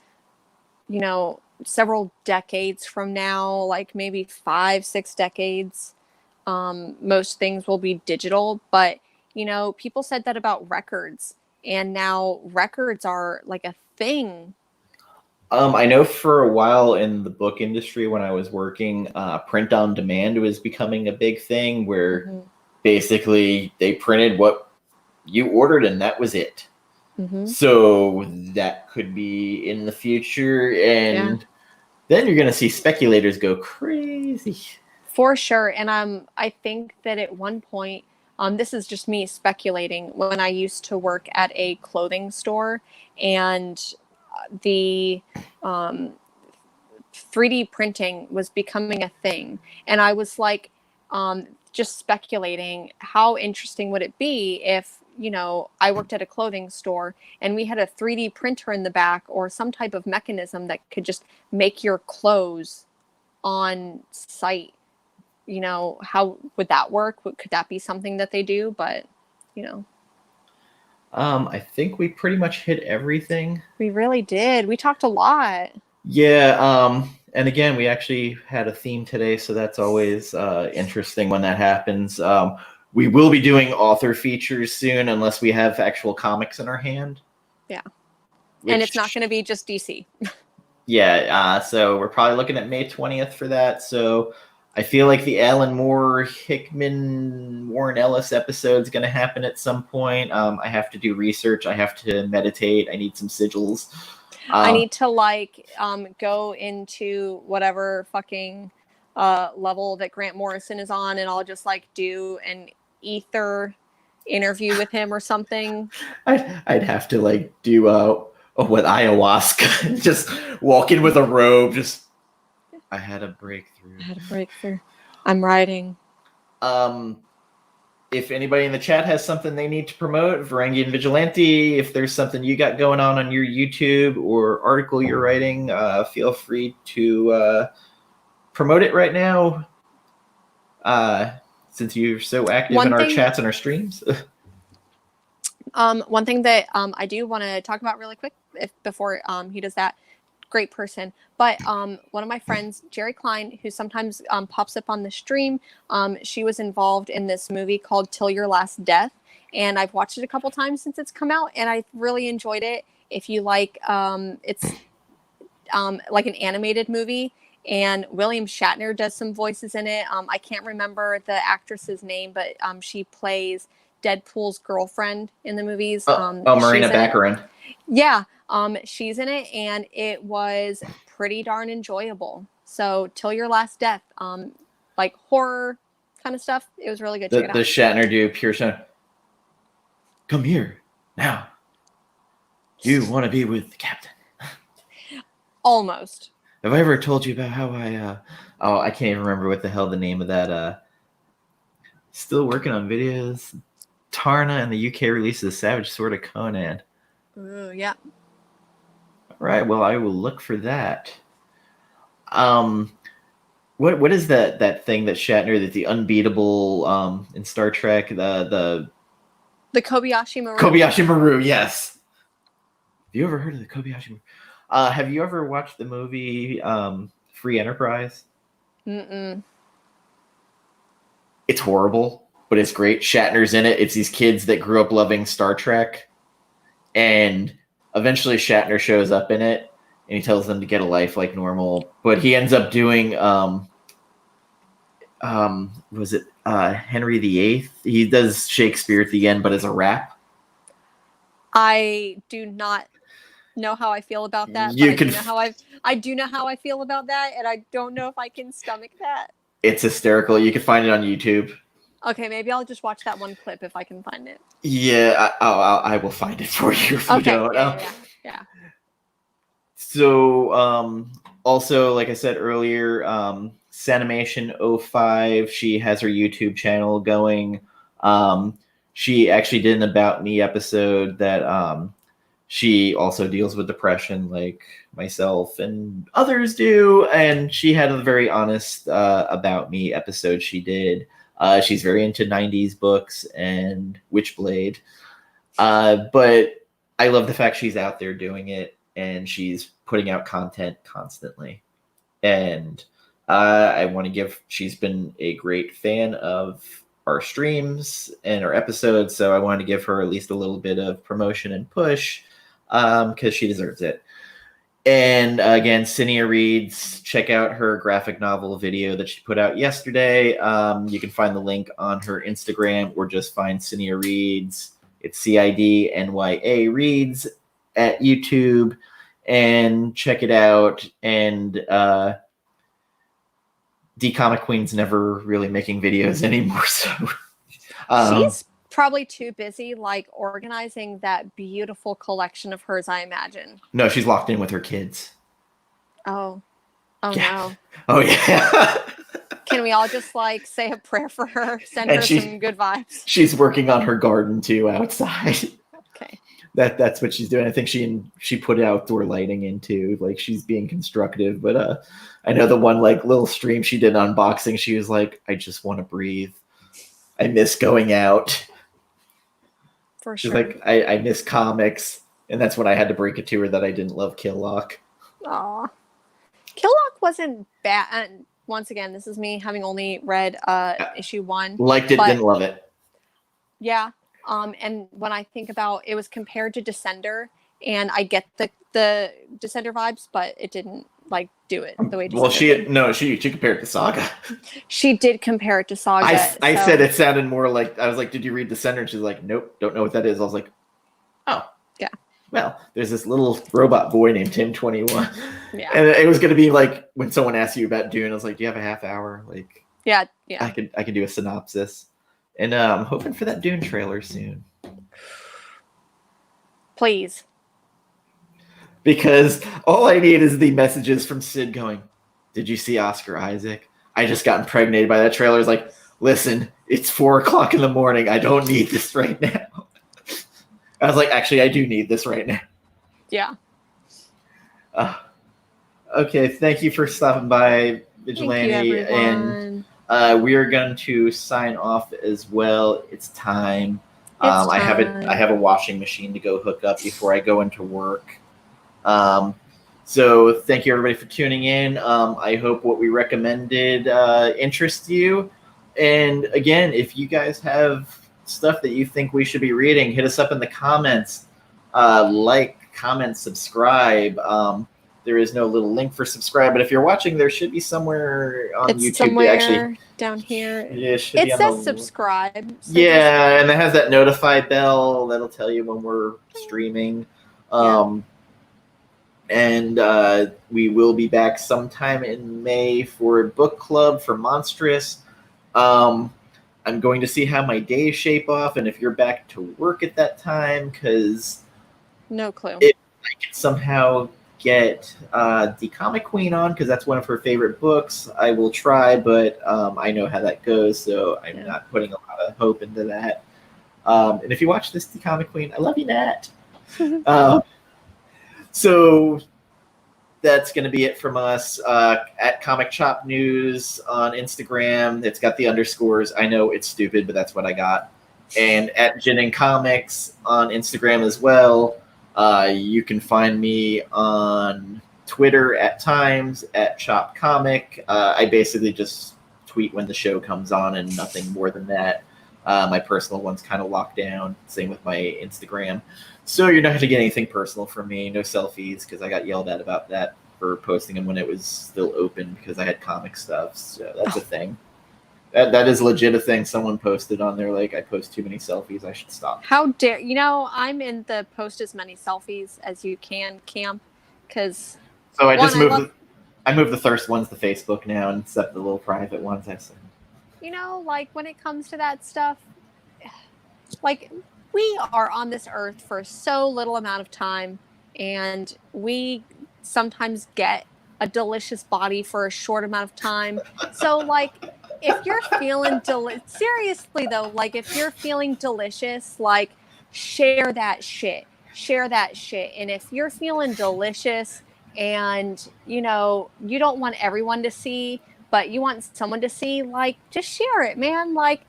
several decades from now, like maybe 5-6 decades. Most things will be digital, but people said that about records, and now records are like a thing. I know for a while in the book industry when I was working, print on demand was becoming a big thing, where basically they printed what you ordered and that was it. So that could be in the future, and then you're going to see speculators go crazy. For sure. And I think that at one point, this is just me speculating, when I used to work at a clothing store, and the 3D printing was becoming a thing. And I was like, just speculating, how interesting would it be if, I worked at a clothing store and we had a 3D printer in the back, or some type of mechanism that could just make your clothes on site. How would that work? Could that be something that they do? But, I think we pretty much hit everything. We really did. We talked a lot. Yeah. And again, we actually had a theme today, so that's always interesting when that happens. We will be doing author features soon, unless we have actual comics in our hand. Yeah. And it's not going to be just DC. Yeah. So we're probably looking at May 20th for that. So I feel like the Alan Moore, Hickman, Warren Ellis episode is going to happen at some point. I have to do research. I have to meditate. I need some sigils. I need to go into whatever fucking level that Grant Morrison is on, and I'll just do an ether interview with him or something. I'd have to do what ayahuasca, just walk in with a robe, just I had a breakthrough. I'm writing. If anybody in the chat has something they need to promote, Varangian Vigilante, if there's something you got going on your YouTube or article you're writing, feel free to promote it right now. Since you're so active in our chats and our streams. One thing that I do want to talk about really quick before he does that. Great person. But one of my friends, Jerry Klein, who sometimes pops up on the stream, she was involved in this movie called Till Your Last Death. And I've watched it a couple times since it's come out, and I really enjoyed it. If you like, it's like an animated movie, and William Shatner does some voices in it. I can't remember the actress's name, but she plays Deadpool's girlfriend in the movies. Marina Baccarin. Yeah, she's in it, and it was pretty darn enjoyable. So, Till Your Last Death, like horror kind of stuff. It was really good. The Shatner dude, pure Shatner. Come here now. You want to be with the captain. Almost. Have I ever told you about how I can't even remember what the hell the name of that, still working on videos. Tarna in the UK releases Savage Sword of Conan. Ooh, yeah. All right, well, I will look for that. What is that thing that Shatner, that the unbeatable in Star Trek, the Kobayashi Maru. Kobayashi Maru, yes. Have you ever heard of the Kobayashi Maru? Have you ever watched the movie Free Enterprise? Mm-mm. It's horrible, but it's great. Shatner's in it. It's these kids that grew up loving Star Trek, and eventually Shatner shows up in it, and he tells them to get a life like normal. But he ends up doing was it Henry VIII? He does Shakespeare at the end, but as a rap. I do not know how I feel about that. I do know how I feel about that, and I don't know if I can stomach that. It's hysterical. You can find it on YouTube. Okay, maybe I'll just watch that one clip if I can find it. Yeah, I will find it for you if you don't. Yeah. So, also, like I said earlier, Sanimation05, she has her YouTube channel going. She actually did an About Me episode that she also deals with depression like myself and others do. And she had a very honest About Me episode she did. She's very into 90s books and Witchblade. But I love the fact she's out there doing it and she's putting out content constantly. And I want to she's been a great fan of our streams and our episodes, so I wanted to give her at least a little bit of promotion and push because she deserves it. And again, Cinia Reads, check out her graphic novel video that she put out yesterday. You can find the link on her Instagram or just find Cinia Reads. It's CIDNYA Reads at YouTube, and check it out. And D-Comic Queen's never really making videos anymore, so she's probably too busy like organizing that beautiful collection of hers, I imagine. No, she's locked in with her kids. Oh yeah. No. Oh yeah. Can we all just like say a prayer for her, send her some good vibes? She's working on her garden too outside. Okay. That's what she's doing. I think she put outdoor lighting into, like, she's being constructive. But I know the one like little stream she did unboxing, she was like, I just want to breathe. I miss going out. For She's sure. like, I miss comics. And that's when I had to break it to her that I didn't love Killock. Aw. Killock wasn't bad. And once again, this is me having only read issue 1. Liked it, didn't love it. Yeah. And when I think about it was compared to Descender, and I get the Descender vibes, but it didn't like do it the way Descender she compared it to Saga. She did compare it to Saga. I said it sounded more like, I was like, did you read Descender? And she's like, nope, don't know what that is. I was like, oh. Yeah. Well, there's this little robot boy named Tim21. Yeah. And it was gonna be like when someone asks you about Dune, I was like, do you have a half hour? Like, yeah. I could do a synopsis. And I'm hoping for that Dune trailer soon. Please. Because all I need is the messages from Sid going, did you see Oscar Isaac? I just got impregnated by that trailer. It's like, listen, it's 4:00 in the morning. I don't need this right now. I was like, actually, I do need this right now. Yeah. Okay, thank you for stopping by, Vigilante. Thank you, everyone. And we are going to sign off as well. It's time. I have a washing machine to go hook up before I go into work. So thank you everybody for tuning in. I hope what we recommended interests you. And again, if you guys have stuff that you think we should be reading, hit us up in the comments. Like, comment, subscribe. There is no little link for subscribe, but if you're watching, there should be somewhere on YouTube. Somewhere actually down here. Yeah, it says subscribe. So yeah, and it has that notify bell that'll tell you when we're streaming. And we will be back sometime in May for a book club for Monstrous. I'm going to see how my days shape off and if you're back to work at that time, because No clue. If I can somehow get the Comic Queen on, because that's one of her favorite books, I will try, but I know how that goes, so I'm not putting a lot of hope into that. And if you watch this, the Comic Queen, I love you, Nat. So that's going to be it from us. At Comic Chop News on Instagram, it's got the underscores. I know it's stupid, but that's what I got. And at Gin and Comics on Instagram as well. You can find me on Twitter at times, at Chop Comic. I basically just tweet when the show comes on and nothing more than that. My personal one's kind of locked down. Same with my Instagram. So you're not going to get anything personal from me. No selfies, because I got yelled at about that for posting them when it was still open because I had comic stuff. So that's a thing. That is legit a thing. Someone posted on there, like, I post too many selfies. I should stop. How dare you? Know, I'm in the post as many selfies as you can camp, because so I just moved the thirst ones to Facebook now, and except the little private ones I send. You know, like, when it comes to that stuff, like, we are on this earth for so little amount of time, and we sometimes get a delicious body for a short amount of time. So, like, if you're feeling seriously though, like, if you're feeling delicious, like, share that shit. And if you're feeling delicious and, you know, you don't want everyone to see, but you want someone to see, like, just share it, man. Like,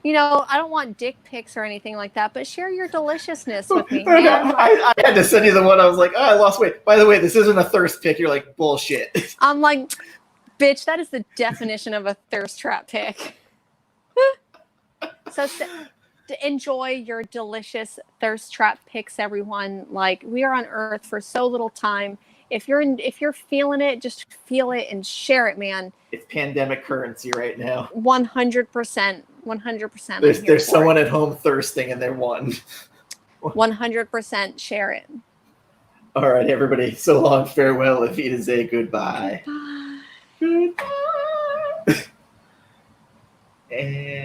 you know, I don't want dick pics or anything like that, but share your deliciousness with me, man. I had to send you the one. I was like, oh, I lost weight. By the way, this isn't a thirst pic. You're like, bullshit. I'm like, bitch, that is the definition of a thirst trap pic. So enjoy your delicious thirst trap pics, everyone. Like, we are on Earth for so little time. If you're feeling it, just feel it and share it, man. It's pandemic currency right now. 100%. 100%. There's someone at home thirsting and they're one. 100% share it. All right, everybody. So long, farewell. If it is a goodbye. Goodbye. Goodbye. And